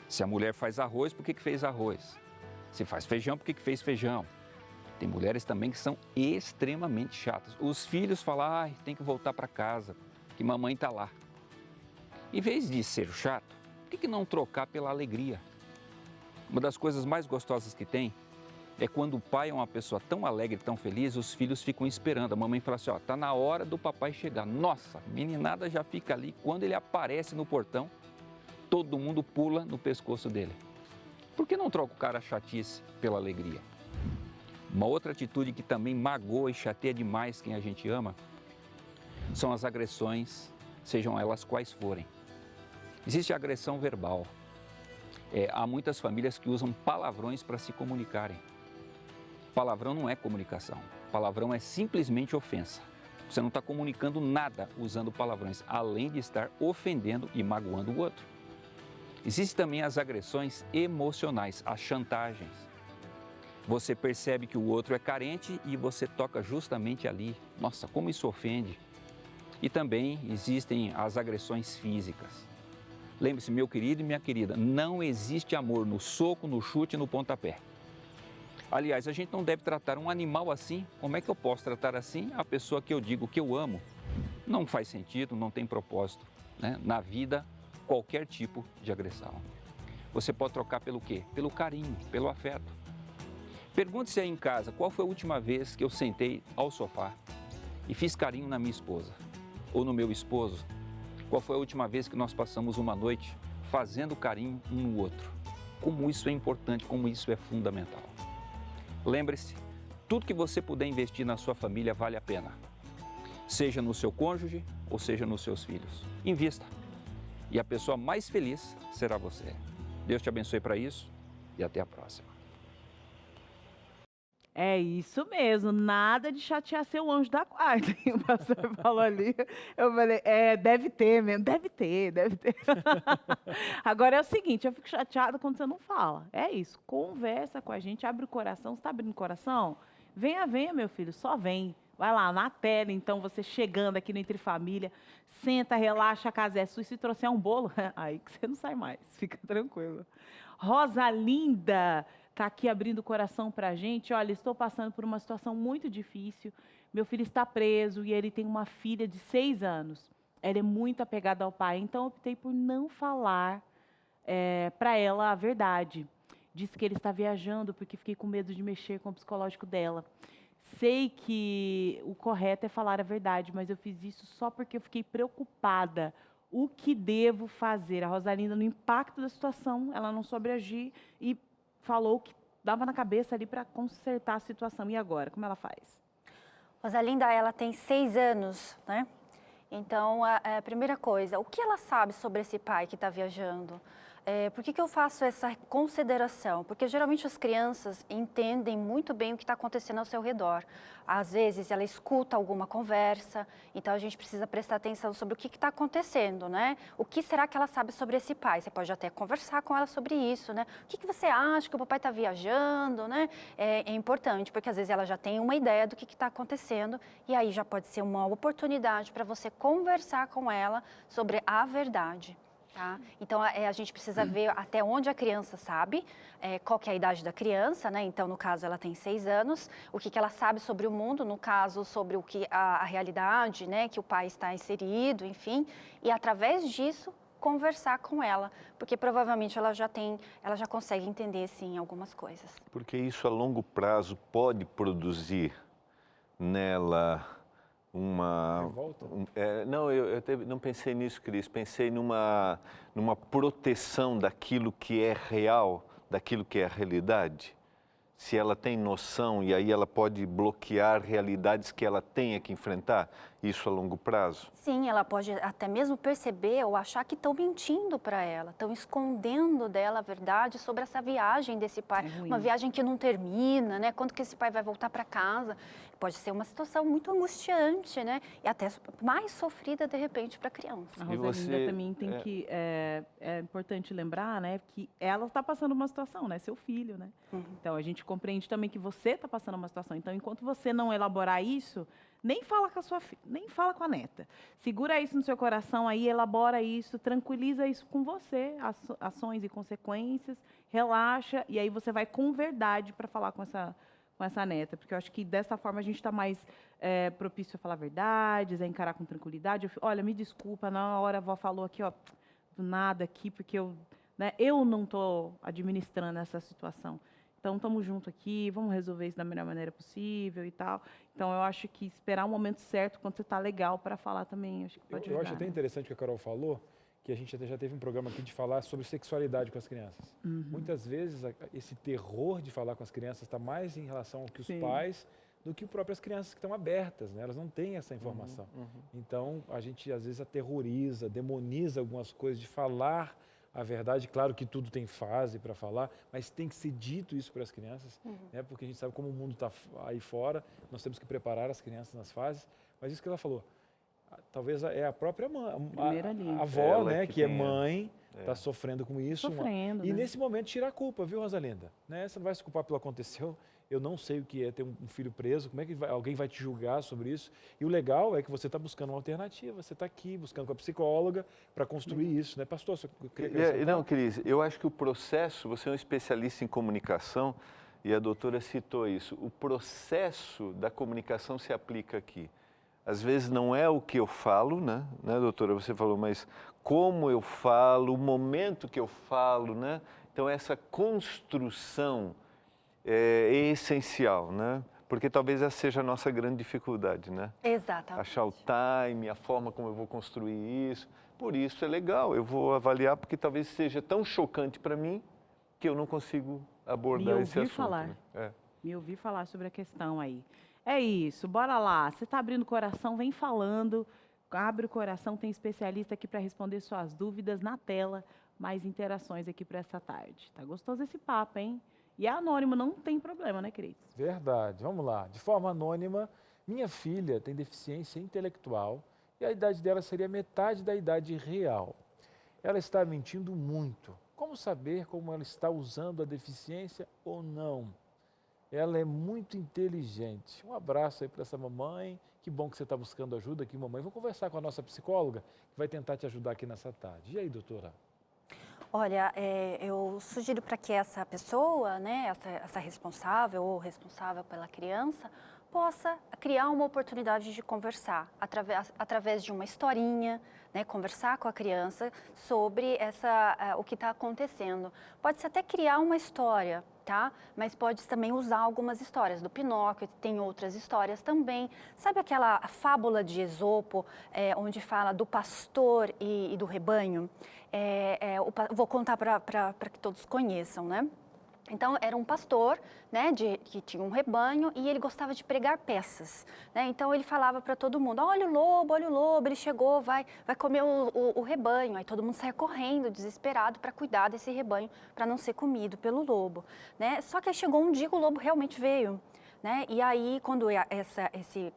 Se a mulher faz arroz, por que fez arroz? Se faz feijão, por que fez feijão? Tem mulheres também que são extremamente chatas. Os filhos falam, tem que voltar para casa, que mamãe está lá. Em vez de ser chato, por que não trocar pela alegria? Uma das coisas mais gostosas que tem é quando o pai é uma pessoa tão alegre, tão feliz, os filhos ficam esperando. A mamãe fala assim, tá na hora do papai chegar. Nossa, a meninada já fica ali. Quando ele aparece no portão, todo mundo pula no pescoço dele. Por que não troca o cara chatice pela alegria? Uma outra atitude que também magoa e chateia demais quem a gente ama são as agressões, sejam elas quais forem. Existe a agressão verbal. Há muitas famílias que usam palavrões para se comunicarem. Palavrão não é comunicação. Palavrão é simplesmente ofensa. Você não está comunicando nada usando palavrões, além de estar ofendendo e magoando o outro. Existem também as agressões emocionais, as chantagens. Você percebe que o outro é carente e você toca justamente ali. Nossa, como isso ofende. E também existem as agressões físicas. Lembre-se, meu querido e minha querida, não existe amor no soco, no chute e no pontapé. Aliás, a gente não deve tratar um animal assim. Como é que eu posso tratar assim a pessoa que eu digo que eu amo? Não faz sentido, não tem propósito, né? Na vida, qualquer tipo de agressão. Você pode trocar pelo quê? Pelo carinho, pelo afeto. Pergunte-se aí em casa, qual foi a última vez que eu sentei ao sofá e fiz carinho na minha esposa? Ou no meu esposo? Qual foi a última vez que nós passamos uma noite fazendo carinho um no outro? Como isso é importante, como isso é fundamental. Lembre-se, tudo que você puder investir na sua família vale a pena. Seja no seu cônjuge ou seja nos seus filhos. Invista. E a pessoa mais feliz será você. Deus te abençoe para isso e até a próxima. É isso mesmo, nada de chatear seu anjo da guarda. O pastor falou ali, eu falei, deve ter mesmo, deve ter. Agora é o seguinte, eu fico chateada quando você não fala. É isso, conversa com a gente, abre o coração. Você está abrindo o coração? Venha, meu filho, só vem. Vai lá, na tela, então, você chegando aqui no Entre Família, senta, relaxa, a casa é sua. E se trouxer um bolo, aí que você não sai mais, fica tranquilo. Rosa linda! Está aqui abrindo o coração para a gente. Olha, estou passando por uma situação muito difícil. Meu filho está preso e ele tem uma filha de 6 anos. ela é muito apegada ao pai, então eu optei por não falar para ela a verdade. Disse que ele está viajando porque fiquei com medo de mexer com o psicológico dela. Sei que o correto é falar a verdade, mas eu fiz isso só porque eu fiquei preocupada. O que devo fazer? A Rosalinda, no impacto da situação, ela não soube agir e falou que dava na cabeça ali para consertar a situação. E agora, como ela faz? Rosalinda, ela tem 6 anos, né? Então, a primeira coisa, o que ela sabe sobre esse pai que está viajando? Por que eu faço essa consideração? Porque geralmente as crianças entendem muito bem o que está acontecendo ao seu redor. Às vezes ela escuta alguma conversa, então a gente precisa prestar atenção sobre o que está acontecendo, né? O que será que ela sabe sobre esse pai? Você pode até conversar com ela sobre isso, né? O que você acha que o papai está viajando, né? É importante, porque às vezes ela já tem uma ideia do que está acontecendo e aí já pode ser uma oportunidade para você conversar com ela sobre a verdade. Tá? Então, a gente precisa ver até onde a criança sabe, qual que é a idade da criança, né? Então, no caso, ela tem 6 anos, o que ela sabe sobre o mundo, no caso, sobre o que a realidade, né? Que o pai está inserido, enfim, e através disso, conversar com ela, porque provavelmente ela já consegue entender, sim, algumas coisas. Porque isso a longo prazo pode produzir nela uma... Revolta? Não, eu não pensei nisso, Cris. Pensei numa proteção daquilo que é real, daquilo que é a realidade. Se ela tem noção e aí ela pode bloquear realidades que ela tenha que enfrentar, isso a longo prazo? Sim, ela pode até mesmo perceber ou achar que estão mentindo para ela, estão escondendo dela a verdade sobre essa viagem desse pai. Uma viagem que não termina, né? Quando que esse pai vai voltar para casa? Pode ser uma situação muito angustiante, né? E até mais sofrida, de repente, para a criança. A Rosalinda também tem que... É importante lembrar, né? Que ela está passando uma situação, né? Seu filho, né? Então, a gente compreende também que você está passando uma situação. Então, enquanto você não elaborar isso, nem fala com a sua filha, nem fala com a neta. Segura isso no seu coração aí, elabora isso, tranquiliza isso com você, ações e consequências, relaxa, e aí você vai com verdade para falar com essa neta, porque eu acho que dessa forma a gente está mais propício a falar verdades, a encarar com tranquilidade. Olha, me desculpa, na hora a avó falou aqui, ó, do nada aqui, porque eu não estou administrando essa situação. Então, estamos juntos aqui, vamos resolver isso da melhor maneira possível e tal. Então, eu acho que esperar o momento certo, quando você está legal, para falar também, acho que pode ajudar. Eu acho até interessante o que a Carol falou, que a gente até já teve um programa aqui de falar sobre sexualidade com as crianças. Muitas vezes, esse terror de falar com as crianças está mais em relação ao que os pais do que próprias crianças que estão abertas, né? Elas não têm essa informação. Então, a gente, às vezes, aterroriza, demoniza algumas coisas de falar a verdade. Claro que tudo tem fase para falar, mas tem que ser dito isso para as crianças, né? Porque a gente sabe como o mundo está aí fora, nós temos que preparar as crianças nas fases, mas isso que ela falou, talvez é a própria mãe, a avó, né, que é mãe, está sofrendo com isso. Sofrendo, e né? nesse momento tirar a culpa, viu, Rosalinda? Né? Você não vai se culpar pelo que aconteceu. Eu não sei o que é ter um filho preso, como é que alguém vai te julgar sobre isso? E o legal é que você está buscando uma alternativa, você está aqui buscando com a psicóloga para construir isso, né? Pastor, você queria Não, Cris, eu acho que o processo, você é um especialista em comunicação e a doutora citou isso, o processo da comunicação se aplica aqui. Às vezes não é o que eu falo, né, doutora? Você falou, mas como eu falo, o momento que eu falo, né? Então, essa construção é essencial, né? Porque talvez essa seja a nossa grande dificuldade, né? Exatamente. Achar o time, a forma como eu vou construir isso. Por isso é legal, eu vou avaliar, porque talvez seja tão chocante para mim que eu não consigo abordar esse assunto. Falar. Né? Me ouvir falar sobre a questão aí. É isso, bora lá. Você está abrindo o coração, vem falando. Abre o coração, tem especialista aqui para responder suas dúvidas na tela. Mais interações aqui para essa tarde. Tá gostoso esse papo, hein? E é anônimo, não tem problema, né, Cris? Verdade, vamos lá. De forma anônima, minha filha tem deficiência intelectual e a idade dela seria metade da idade real. Ela está mentindo muito. Como saber como ela está usando a deficiência ou não? Ela é muito inteligente. Um abraço aí para essa mamãe. Que bom que você está buscando ajuda aqui, mamãe. Vou conversar com a nossa psicóloga, que vai tentar te ajudar aqui nessa tarde. E aí, doutora? Olha, eu sugiro para que essa pessoa, né, essa responsável ou responsável pela criança, possa criar uma oportunidade de conversar através de uma historinha, né, conversar com a criança sobre o que está acontecendo. Pode-se até criar uma história, tá? Mas pode também usar algumas histórias do Pinóquio, tem outras histórias também. Sabe aquela fábula de Esopo, onde fala do pastor e do rebanho? Vou contar para que todos conheçam, né? Então, era um pastor, né, que tinha um rebanho e ele gostava de pregar peças, né? Então, ele falava para todo mundo, olha o lobo, ele chegou, vai comer o rebanho. Aí todo mundo saia correndo, desesperado, para cuidar desse rebanho, para não ser comido pelo lobo, né? Só que aí chegou um dia que o lobo realmente veio, né? E aí, quando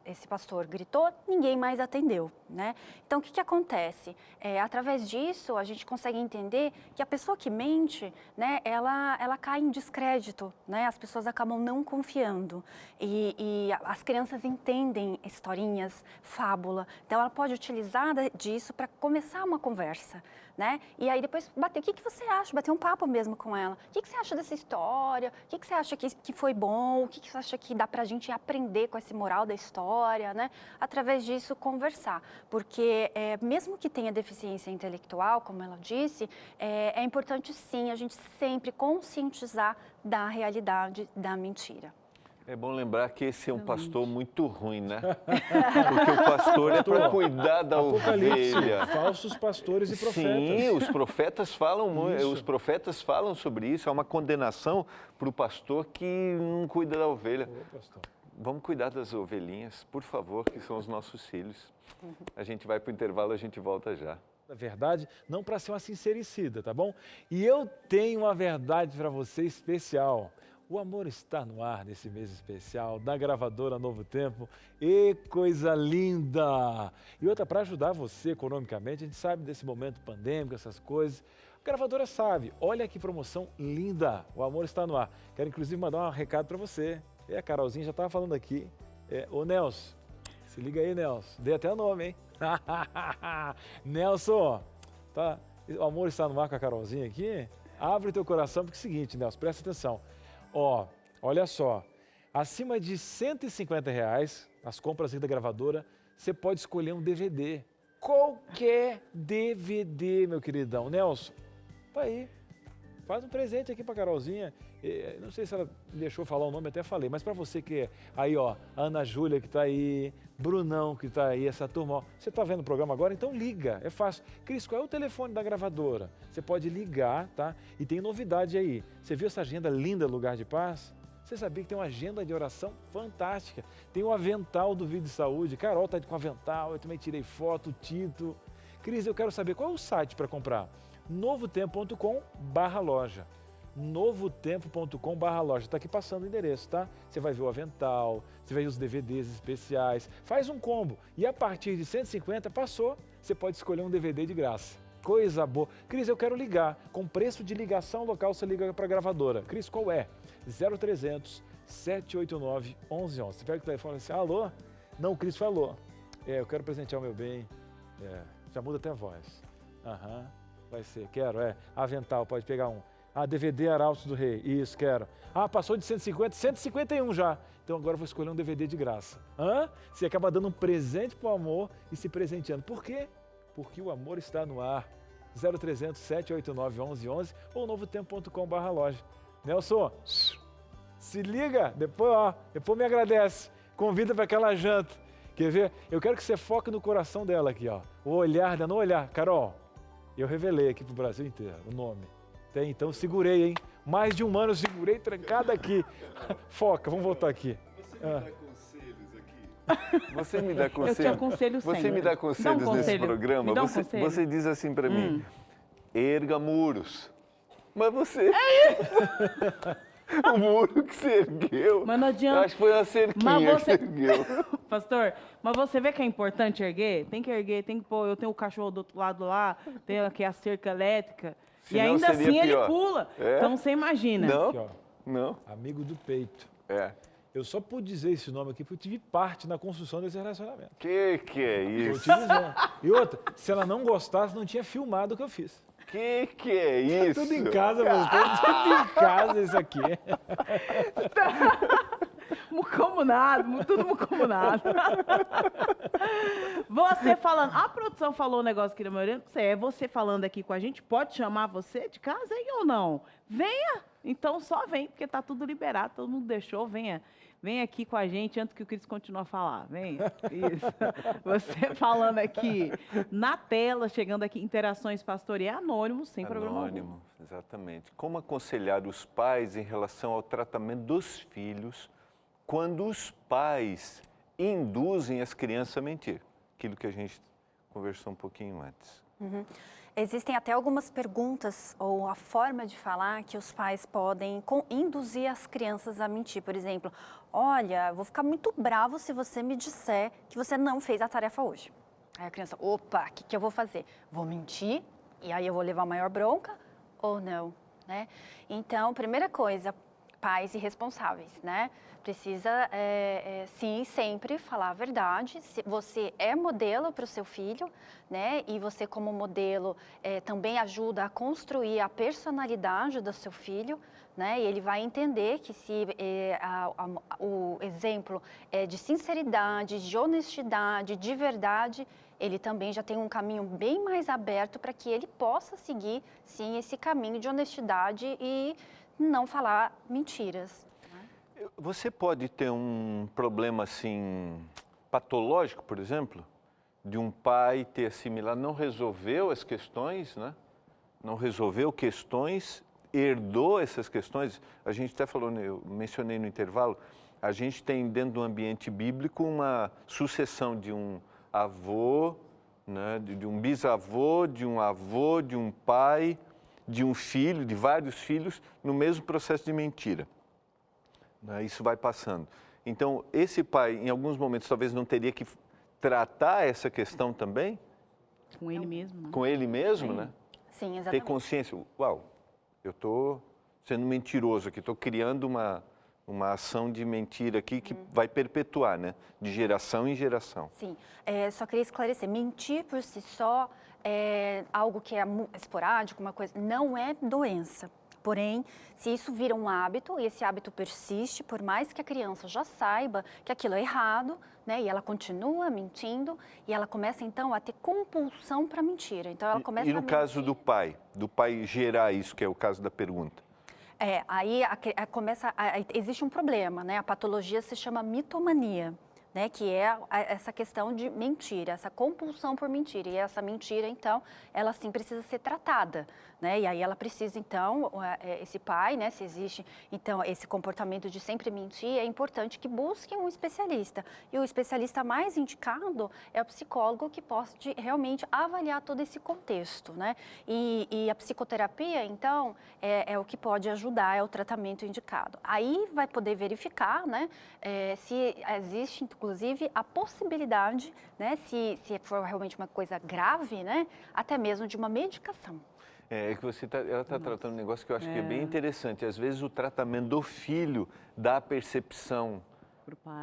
esse pastor gritou, ninguém mais atendeu, né? Então, o que acontece? Através disso, a gente consegue entender que a pessoa que mente, né, ela cai em descrédito, né? As pessoas acabam não confiando e as crianças entendem historinhas, fábula. Então, ela pode utilizar disso para começar uma conversa, né? E aí depois bater, o que você acha? Bater um papo mesmo com ela. O que você acha dessa história? O que você acha que foi bom? O que você acha que dá pra gente aprender com esse moral da história, né? Através disso, conversar. Porque mesmo que tenha deficiência intelectual, como ela disse, é importante sim a gente sempre conscientizar da realidade da mentira. É bom lembrar que esse é um pastor muito ruim, né? Porque o pastor é para cuidar da ovelha. Falsos pastores e profetas. Sim, os profetas falam, Isso. os profetas falam sobre isso. É uma condenação para o pastor que não cuida da ovelha. Ô, pastor. Vamos cuidar das ovelhinhas, por favor, que são os nossos filhos. A gente vai para o intervalo, a gente volta já. Na verdade, não para ser uma sincericida, tá bom? E eu tenho uma verdade para você especial. O amor está no ar nesse mês especial da gravadora Novo Tempo. E coisa linda! E outra, para ajudar você economicamente, a gente sabe desse momento pandêmico, essas coisas. A gravadora sabe, olha que promoção linda! O amor está no ar. Quero inclusive mandar um recado para você. A Carolzinha já estava falando aqui. Ô Nelson, se liga aí, Nelson. Dei até o nome, hein? Nelson, tá? O amor está no ar com a Carolzinha aqui? Abre o teu coração, porque é o seguinte, Nelson, presta atenção. Olha só, acima de R$150, as compras aí da gravadora, você pode escolher um DVD. Qualquer DVD, meu queridão. Nelson, tá aí. Faz um presente aqui pra Carolzinha. Não sei se ela deixou falar o nome, até falei, mas para você que é aí, Ana Júlia que tá aí, Brunão que tá aí, essa turma, você tá vendo o programa agora? Então liga, é fácil. Cris, qual é o telefone da gravadora? Você pode ligar, tá? E tem novidade aí. Você viu essa agenda linda, Lugar de Paz? Você sabia que tem uma agenda de oração fantástica? Tem o avental do Vida e Saúde. Carol tá com avental, eu também tirei foto, Tito. Cris, eu quero saber qual é o site para comprar. novotempo.com/loja. novotempo.com/loja. Está aqui passando o endereço, tá? Você vai ver o avental, você vai ver os DVDs especiais. Faz um combo e a partir de 150 passou, você pode escolher um DVD de graça. Coisa boa. Cris, eu quero ligar. Com preço de ligação local, você liga para a gravadora. Cris, qual é? 0300 789 1111. Você pega o telefone e diz assim, alô? Não, o Cris falou. Eu quero presentear o meu bem. Já muda até a voz. Vai ser, quero, avental, pode pegar um. DVD Arautos do Rei, isso, quero. Passou de 150, 151 já. Então agora eu vou escolher um DVD de graça. Você acaba dando um presente pro amor e se presenteando. Por quê? Porque o amor está no ar. 0300 789 1111 ou novotempo.com/loja. Nelson, se liga, depois me agradece. Convida para aquela janta. Quer ver? Eu quero que você foque no coração dela aqui, O olhar dela, no olhar. Carol, eu revelei aqui pro Brasil inteiro o nome. Então segurei, hein? Mais de um ano eu segurei trancada aqui. Foca, vamos voltar aqui. Você me dá conselhos aqui? Eu te aconselho sempre. Você me dá conselhos nesse programa? Você diz assim para mim, erga muros. Mas você... O muro que você ergueu, mas não adianta. acho que foi uma cerquinha que você ergueu. Pastor, mas você vê que é importante erguer? Tem que erguer, tem que pôr. Eu tenho o cachorro do outro lado lá, tem aqui a cerca elétrica. Senão e ainda assim pior. ele pula. Então você imagina. Não, Aqui, não. Amigo do peito. Eu só pude dizer esse nome aqui porque eu tive parte na construção desse relacionamento. Que é Tô isso? te dizendo. E outra, se ela não gostasse, não tinha filmado o que eu fiz. Que é isso? Tudo em casa, mas tudo em casa isso aqui. Mucomunado, tudo mucomunado. Você falando, a produção falou um negócio aqui na maioria, você falando aqui com a gente, pode chamar você de casa aí ou não? Venha, então só vem, porque tá tudo liberado, todo mundo deixou, venha. Vem aqui com a gente antes que o Cris continue a falar. Vem. Isso. Você falando aqui na tela, chegando aqui, interações pastorais anônimos, sem problema algum. Anônimo, exatamente. Como aconselhar os pais em relação ao tratamento dos filhos quando os pais induzem as crianças a mentir? Aquilo que a gente conversou um pouquinho antes. Existem até algumas perguntas ou a forma de falar que os pais podem induzir as crianças a mentir. Por exemplo, olha, vou ficar muito bravo se você me disser que você não fez a tarefa hoje. Aí a criança, opa, o que eu vou fazer? Vou mentir e aí eu vou levar a maior bronca ou não, né? Então, primeira coisa, pais irresponsáveis, né? Precisa, sim, sempre falar a verdade. Você é modelo para o seu filho, né? E você, como modelo, também ajuda a construir a personalidade do seu filho, né? E ele vai entender que se o exemplo é de sinceridade, de honestidade, de verdade, ele também já tem um caminho bem mais aberto para que ele possa seguir, sim, esse caminho de honestidade e não falar mentiras. Você pode ter um problema assim patológico, por exemplo, de um pai ter assimilado, não resolveu as questões, né? Não resolveu questões, herdou essas questões. A gente até falou, eu mencionei no intervalo, a gente tem dentro do ambiente bíblico uma sucessão de um avô, né? De um bisavô, de um avô, de um pai, de um filho, de vários filhos, no mesmo processo de mentira. Isso vai passando. Então, esse pai, em alguns momentos, talvez não teria que tratar essa questão também? Com ele mesmo, né? Com ele mesmo, né? Sim, exatamente. Ter consciência, uau, eu estou sendo mentiroso aqui, estou criando uma ação de mentira aqui que vai perpetuar, né? De geração em geração. Sim, só queria esclarecer, mentir por si só é algo que é esporádico, uma coisa, não é doença. Porém, se isso vira um hábito e esse hábito persiste, por mais que a criança já saiba que aquilo é errado, né, e ela continua mentindo, e ela começa então a ter compulsão para mentira. Então ela começa E no caso do pai gerar isso, que é o caso da pergunta? Aí existe um problema, né? A patologia se chama mitomania, né, que é essa questão de mentira, essa compulsão por mentira. E essa mentira, então, ela sim precisa ser tratada, né? E aí ela precisa, então, esse pai, né, se existe, então, esse comportamento de sempre mentir, é importante que busque um especialista. E o especialista mais indicado é o psicólogo que pode realmente avaliar todo esse contexto, né? E a psicoterapia, então, é o que pode ajudar, é o tratamento indicado. Aí vai poder verificar, né, se existe, inclusive, a possibilidade, né, se for realmente uma coisa grave, né, até mesmo de uma medicação. É que ela está tratando um negócio que eu acho que é bem interessante. Às vezes o tratamento do filho dá a percepção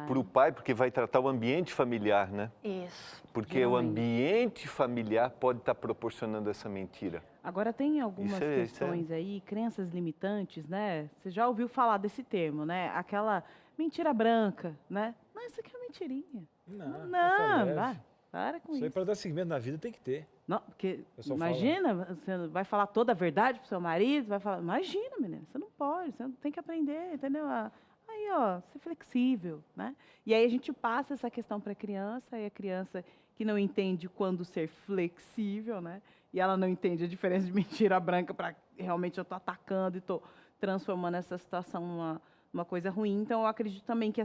para o pai, porque vai tratar o ambiente familiar, né? Isso. Porque o ambiente familiar pode estar proporcionando essa mentira. Agora tem algumas questões aí, crenças limitantes, né? Você já ouviu falar desse termo, né? Aquela mentira branca, né? Não, isso aqui é mentirinha. Não, vai. Para com isso. Isso aí para dar seguimento na vida tem que ter. Não, porque imagina, você vai falar toda a verdade pro seu marido, vai falar, imagina, menina, você não pode, você tem que aprender, entendeu? Aí, ó, ser flexível, né? E aí a gente passa essa questão para a criança, e a criança que não entende quando ser flexível, né? E ela não entende a diferença de mentira branca para realmente eu estou atacando e estou transformando essa situação numa coisa ruim. Então, eu acredito também que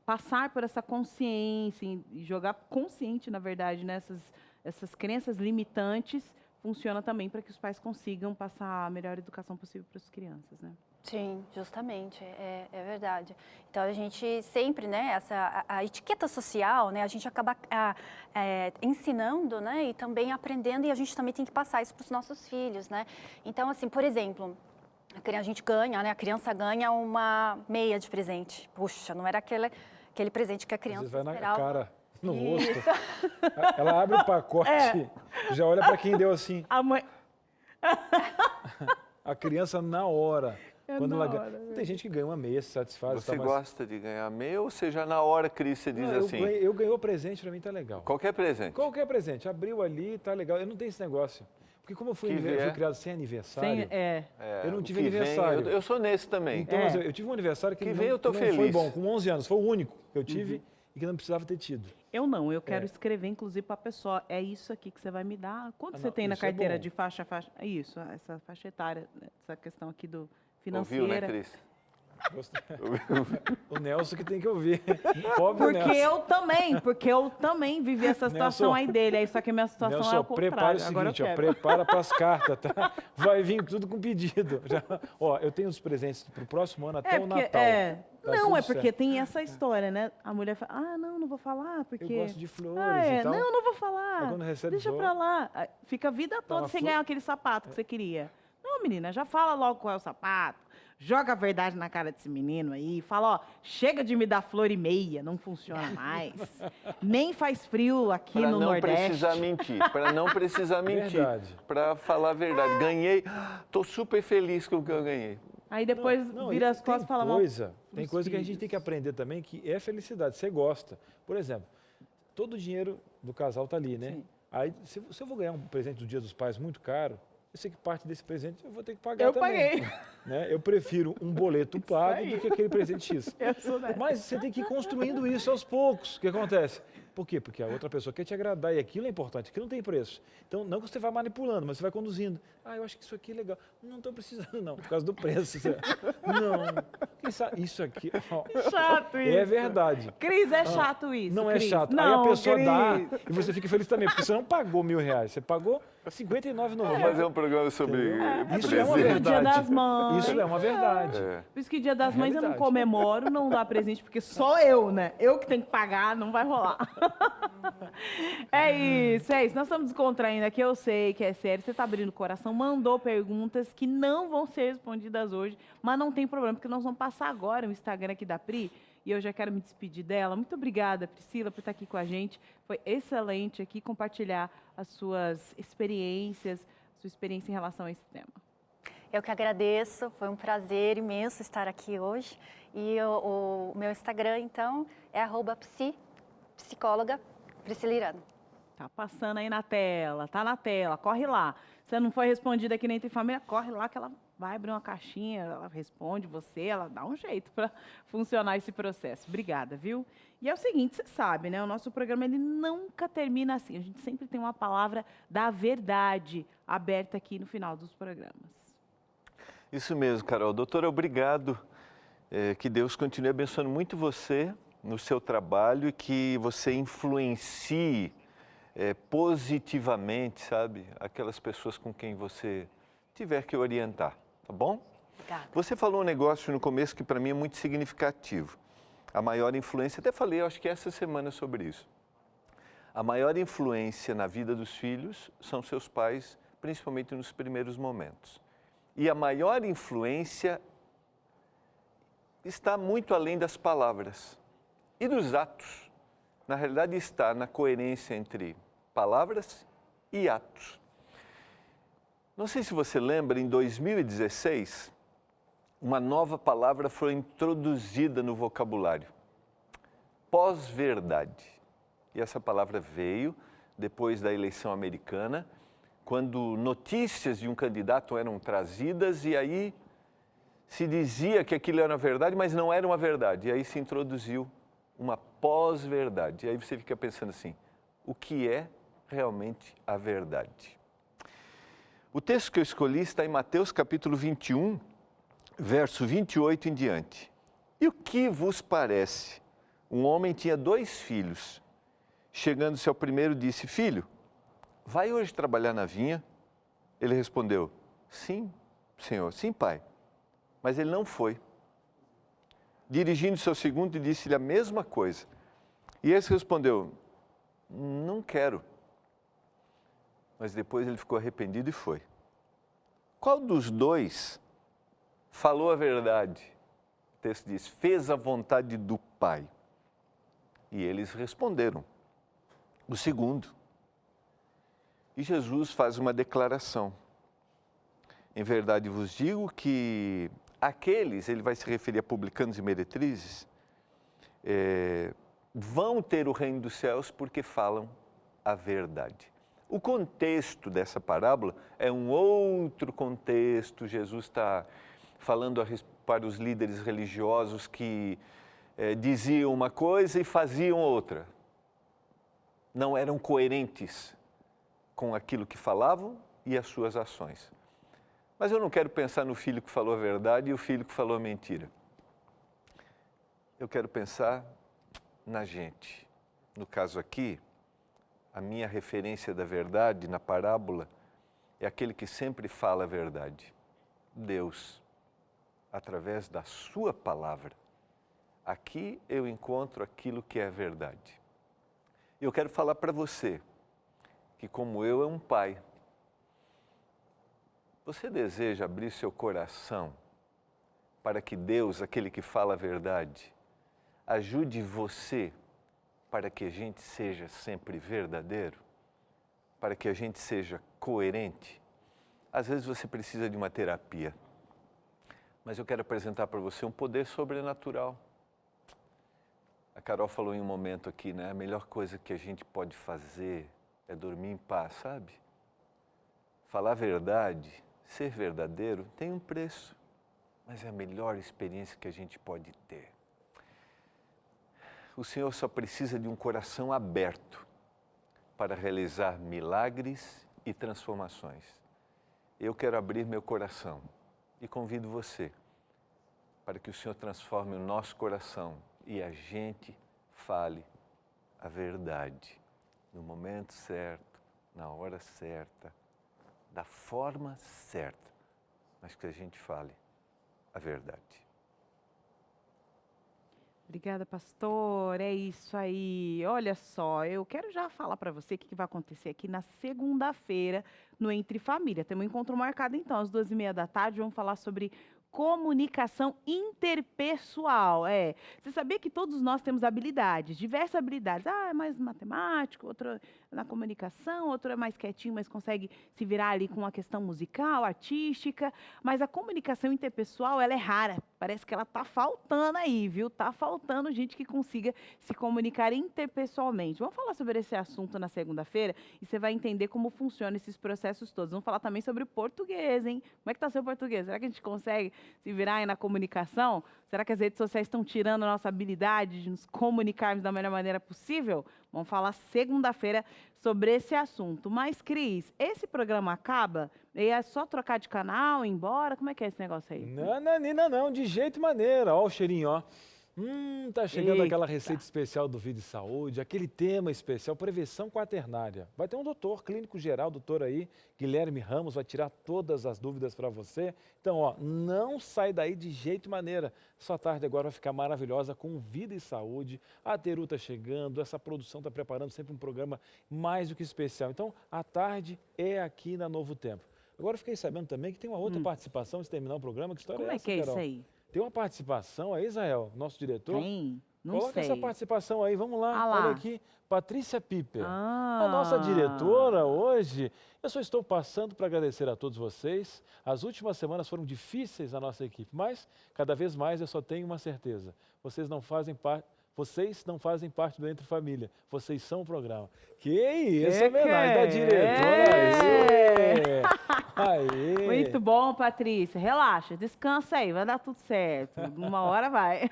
passar por essa consciência e jogar consciente, na verdade, essas crenças limitantes, funciona também para que os pais consigam passar a melhor educação possível para as crianças, né? Sim, justamente, é verdade. Então, a gente sempre, né, a etiqueta social, né, a gente acaba ensinando, né, e também aprendendo, e a gente também tem que passar isso para os nossos filhos, né. Então, assim, por exemplo, a gente ganha, né, a criança ganha uma meia de presente. Puxa, não era aquele presente que a criança esperava. Às vezes vai na cara, no Isso. rosto. Ela abre o pacote, já olha para quem deu assim. A mãe... A criança na hora. Quando na ela hora, ganha. Tem gente que ganha uma meia, se satisfaz. Você tá, mas... gosta de ganhar meia ou seja, na hora, Cris, você diz Não, assim? eu ganhei o presente, pra mim tá legal. Qualquer presente. Qualquer presente. Abriu ali, tá legal. Eu não tenho esse negócio. Porque como eu fui criado sem aniversário, eu não tive aniversário. Eu sou nesse também. Então, mas eu tive um aniversário que, vem, eu tô não feliz. foi bom, com 11 anos. Foi o único que eu tive e que não precisava ter tido. Eu quero escrever, inclusive, para a pessoa. É isso aqui que você vai me dar. Quanto você tem na carteira de faixa? É isso, essa faixa etária, essa questão aqui do financeira. Ouviu, né, Cris? O Nelson que tem que ouvir. Pobre Porque eu também vivi essa situação Nelson, aí dele. Aí só que a minha situação Nelson, é o contrário. prepara o Agora seguinte, prepara para as cartas, tá? Vai vir tudo com pedido. Eu tenho os presentes para o próximo ano até o Natal. Tá não, é tudo porque certo. tem essa história, né? A mulher fala, não vou falar, porque... Eu gosto de flores e tal. Não vou falar. Aí quando recebe Deixa flor- pra lá. Aí fica a vida toda sem ganhar aquele sapato que você queria. Não, menina, já fala logo qual é o sapato. Joga a verdade na cara desse menino aí. Fala, chega de me dar flor e meia, não funciona mais. Nem faz frio aqui no Nordeste. Para não precisar mentir. Verdade. Para falar a verdade. Ganhei, tô super feliz com o que eu ganhei. Aí depois vira as costas e fala mal. Tem coisa que a gente tem que aprender também, que é felicidade. Você gosta. Por exemplo, todo o dinheiro do casal tá ali, né? Sim. Aí, se eu vou ganhar um presente do Dia dos Pais muito caro, eu sei que parte desse presente eu vou ter que pagar também. Paguei. Né? Eu prefiro um boleto pago do que aquele presente X. Eu sou dessa. Mas você tem que ir construindo isso aos poucos. O que acontece? Por quê? Porque a outra pessoa quer te agradar e aquilo é importante, aquilo não tem preço. Então, não que você vá manipulando, mas você vai conduzindo. Eu acho que isso aqui é legal. Não estou precisando, não, por causa do preço. Não. Quem sabe? Isso aqui. Chato isso. É verdade. Cris, é chato isso. Não Cris. é chato. Não, Aí a pessoa Cris. dá e você fica feliz também, porque você não pagou R$1.000, você pagou R$59,90. Vamos fazer um programa sobre Isso é uma presente. verdade. Dia das Mães. Isso é uma verdade. Por isso que Dia das Mães eu não realidade. comemoro, não dá presente, porque só eu, né? Eu que tenho que pagar, não vai rolar. É isso. Nós estamos descontraindo aqui, eu sei que é sério. Você está abrindo o coração, mandou perguntas que não vão ser respondidas hoje, mas não tem problema, porque nós vamos passar agora o Instagram aqui da Pri, e eu já quero me despedir dela. Muito obrigada, Priscila, por estar aqui com a gente. Foi excelente aqui compartilhar as suas experiências, sua experiência em relação a esse tema. Eu que agradeço, foi um prazer imenso estar aqui hoje. E o meu Instagram, então, é @psicóloga Priscila Irano. Tá passando aí na tela, tá na tela, corre lá. Se não foi respondida aqui nem tem família, corre lá que ela vai abrir uma caixinha, ela responde você, ela dá um jeito para funcionar esse processo. Obrigada, viu? E é o seguinte, você sabe, né? O nosso programa ele nunca termina assim. A gente sempre tem uma palavra da verdade aberta aqui no final dos programas. Isso mesmo, Carol. Doutora, obrigado. Que Deus continue abençoando muito você no seu trabalho e que você influencie positivamente, sabe, aquelas pessoas com quem você tiver que orientar, tá bom? Obrigada. Você falou um negócio no começo que para mim é muito significativo. A maior influência, até falei, acho que essa semana sobre isso. A maior influência na vida dos filhos são seus pais, principalmente nos primeiros momentos. E a maior influência está muito além das palavras e dos atos. Na realidade, está na coerência entre palavras e atos. Não sei se você lembra, em 2016, uma nova palavra foi introduzida no vocabulário. Pós-verdade. E essa palavra veio depois da eleição americana, quando notícias de um candidato eram trazidas e aí se dizia que aquilo era verdade, mas não era uma verdade. E aí se introduziu uma pós-verdade. E aí você fica pensando assim, o que é realmente a verdade? O texto que eu escolhi está em Mateus capítulo 21, verso 28 em diante. E o que vos parece? Um homem tinha 2 filhos. Chegando-se ao primeiro, disse, filho, vai hoje trabalhar na vinha? Ele respondeu, sim, senhor, sim, pai. Mas ele não foi. Dirigindo-se ao segundo, disse-lhe a mesma coisa. E esse respondeu, não quero. Mas depois ele ficou arrependido e foi. Qual dos 2 falou a verdade? O texto diz, fez a vontade do Pai. E eles responderam, o segundo. E Jesus faz uma declaração. Em verdade vos digo que aqueles, ele vai se referir a publicanos e meretrizes, vão ter o reino dos céus porque falam a verdade. O contexto dessa parábola é um outro contexto. Jesus está falando para os líderes religiosos que diziam uma coisa e faziam outra. Não eram coerentes com aquilo que falavam e as suas ações. Mas eu não quero pensar no filho que falou a verdade e o filho que falou a mentira. Eu quero pensar na gente. No caso aqui, a minha referência da verdade na parábola é aquele que sempre fala a verdade. Deus, através da sua palavra. Aqui eu encontro aquilo que é verdade. E eu quero falar para você que, como eu, é um pai. Você deseja abrir seu coração para que Deus, aquele que fala a verdade, ajude você para que a gente seja sempre verdadeiro, para que a gente seja coerente? Às vezes você precisa de uma terapia, mas eu quero apresentar para você um poder sobrenatural. A Carol falou em um momento aqui, né? A melhor coisa que a gente pode fazer é dormir em paz, sabe? Falar a verdade, ser verdadeiro, tem um preço, mas é a melhor experiência que a gente pode ter. O Senhor só precisa de um coração aberto para realizar milagres e transformações. Eu quero abrir meu coração e convido você para que o Senhor transforme o nosso coração e a gente fale a verdade no momento certo, na hora certa, da forma certa, mas que a gente fale a verdade. Obrigada, pastor. É isso aí. Olha só, eu quero já falar para você o que vai acontecer aqui na segunda-feira no Entre Família. Temos um encontro marcado, então, às 14h30. Vamos falar sobre comunicação interpessoal. Você sabia que todos nós temos habilidades, diversas habilidades. É mais matemático, outro na comunicação, outro é mais quietinho, mas consegue se virar ali com uma questão musical, artística. Mas a comunicação interpessoal, ela é rara. Parece que ela tá faltando aí, viu? Tá faltando gente que consiga se comunicar interpessoalmente. Vamos falar sobre esse assunto na segunda-feira e você vai entender como funcionam esses processos todos. Vamos falar também sobre português, hein? Como é que tá seu português? Será que a gente consegue se virar aí na comunicação? Será que as redes sociais estão tirando a nossa habilidade de nos comunicarmos da melhor maneira possível? Vamos falar segunda-feira sobre esse assunto. Mas, Cris, esse programa acaba? E é só trocar de canal, ir embora? Como é que é esse negócio aí? Não, de jeito e maneira. Ó o cheirinho, ó. Tá chegando aquela Eita. receita especial do Vida e Saúde, aquele tema especial, prevenção quaternária. Vai ter um doutor clínico geral, doutor aí, Guilherme Ramos, vai tirar todas as dúvidas para você. Então, ó, não sai daí de jeito e maneira. Sua tarde agora vai ficar maravilhosa com Vida e Saúde. A Teru tá chegando, essa produção tá preparando sempre um programa mais do que especial. Então, a tarde é aqui na Novo Tempo. Agora eu fiquei sabendo também que tem uma outra participação antes de terminar o programa. Que história Como é é essa, que é Carol? isso aí? Tem uma participação aí, Israel, nosso diretor. Tem? Não Coloca sei. essa participação aí, vamos lá. Ah lá. Olha aqui, Patrícia Piper. Ah. A nossa diretora hoje. Eu só estou passando para agradecer a todos vocês. As últimas semanas foram difíceis na nossa equipe, mas cada vez mais eu só tenho uma certeza. Vocês não fazem parte do Entre Família. Vocês são o programa. Que isso, homenagem da diretora. Aê. Muito bom, Patrícia. Relaxa, descansa aí, vai dar tudo certo. Uma hora vai.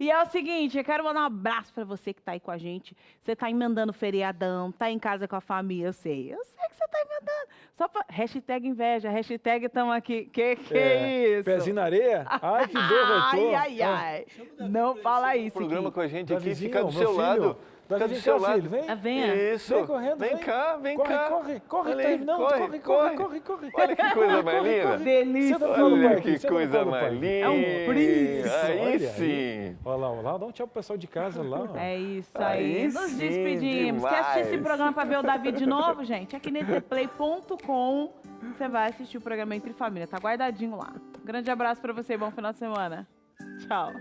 E é o seguinte, eu quero mandar um abraço para você que está aí com a gente. Você está emendando feriadão, está em casa com a família, eu sei que você está emendando. Só pra... Hashtag inveja, hashtag estamos aqui. Que é isso? Pezinho na areia? Ai, que dor, ai. Não fala isso. Um programa com a gente aqui, Davizinho, fica do meu seu filho. lado. Davi, Fica do vem seu cá, lado. filho, vem. Venha. Isso. Vem correndo, Vem cá, vem cá. Corre, Olha aí, não, corre. Olha que coisa mais linda. Delícia. Senta no colo do pai Olha aqui, que senta no coisa colo do pai. mais linda. É um príncipe. Aí Olha sim. Olha lá, dá um tchau pro pessoal de casa lá. Ó. É isso aí. Aí Nos sim, despedimos. Quer assistir esse demais. programa para ver o Davi de novo, gente? Aqui no etplay.com você vai assistir o programa Entre Família. Tá guardadinho lá. Um grande abraço para você e bom final de semana. Tchau.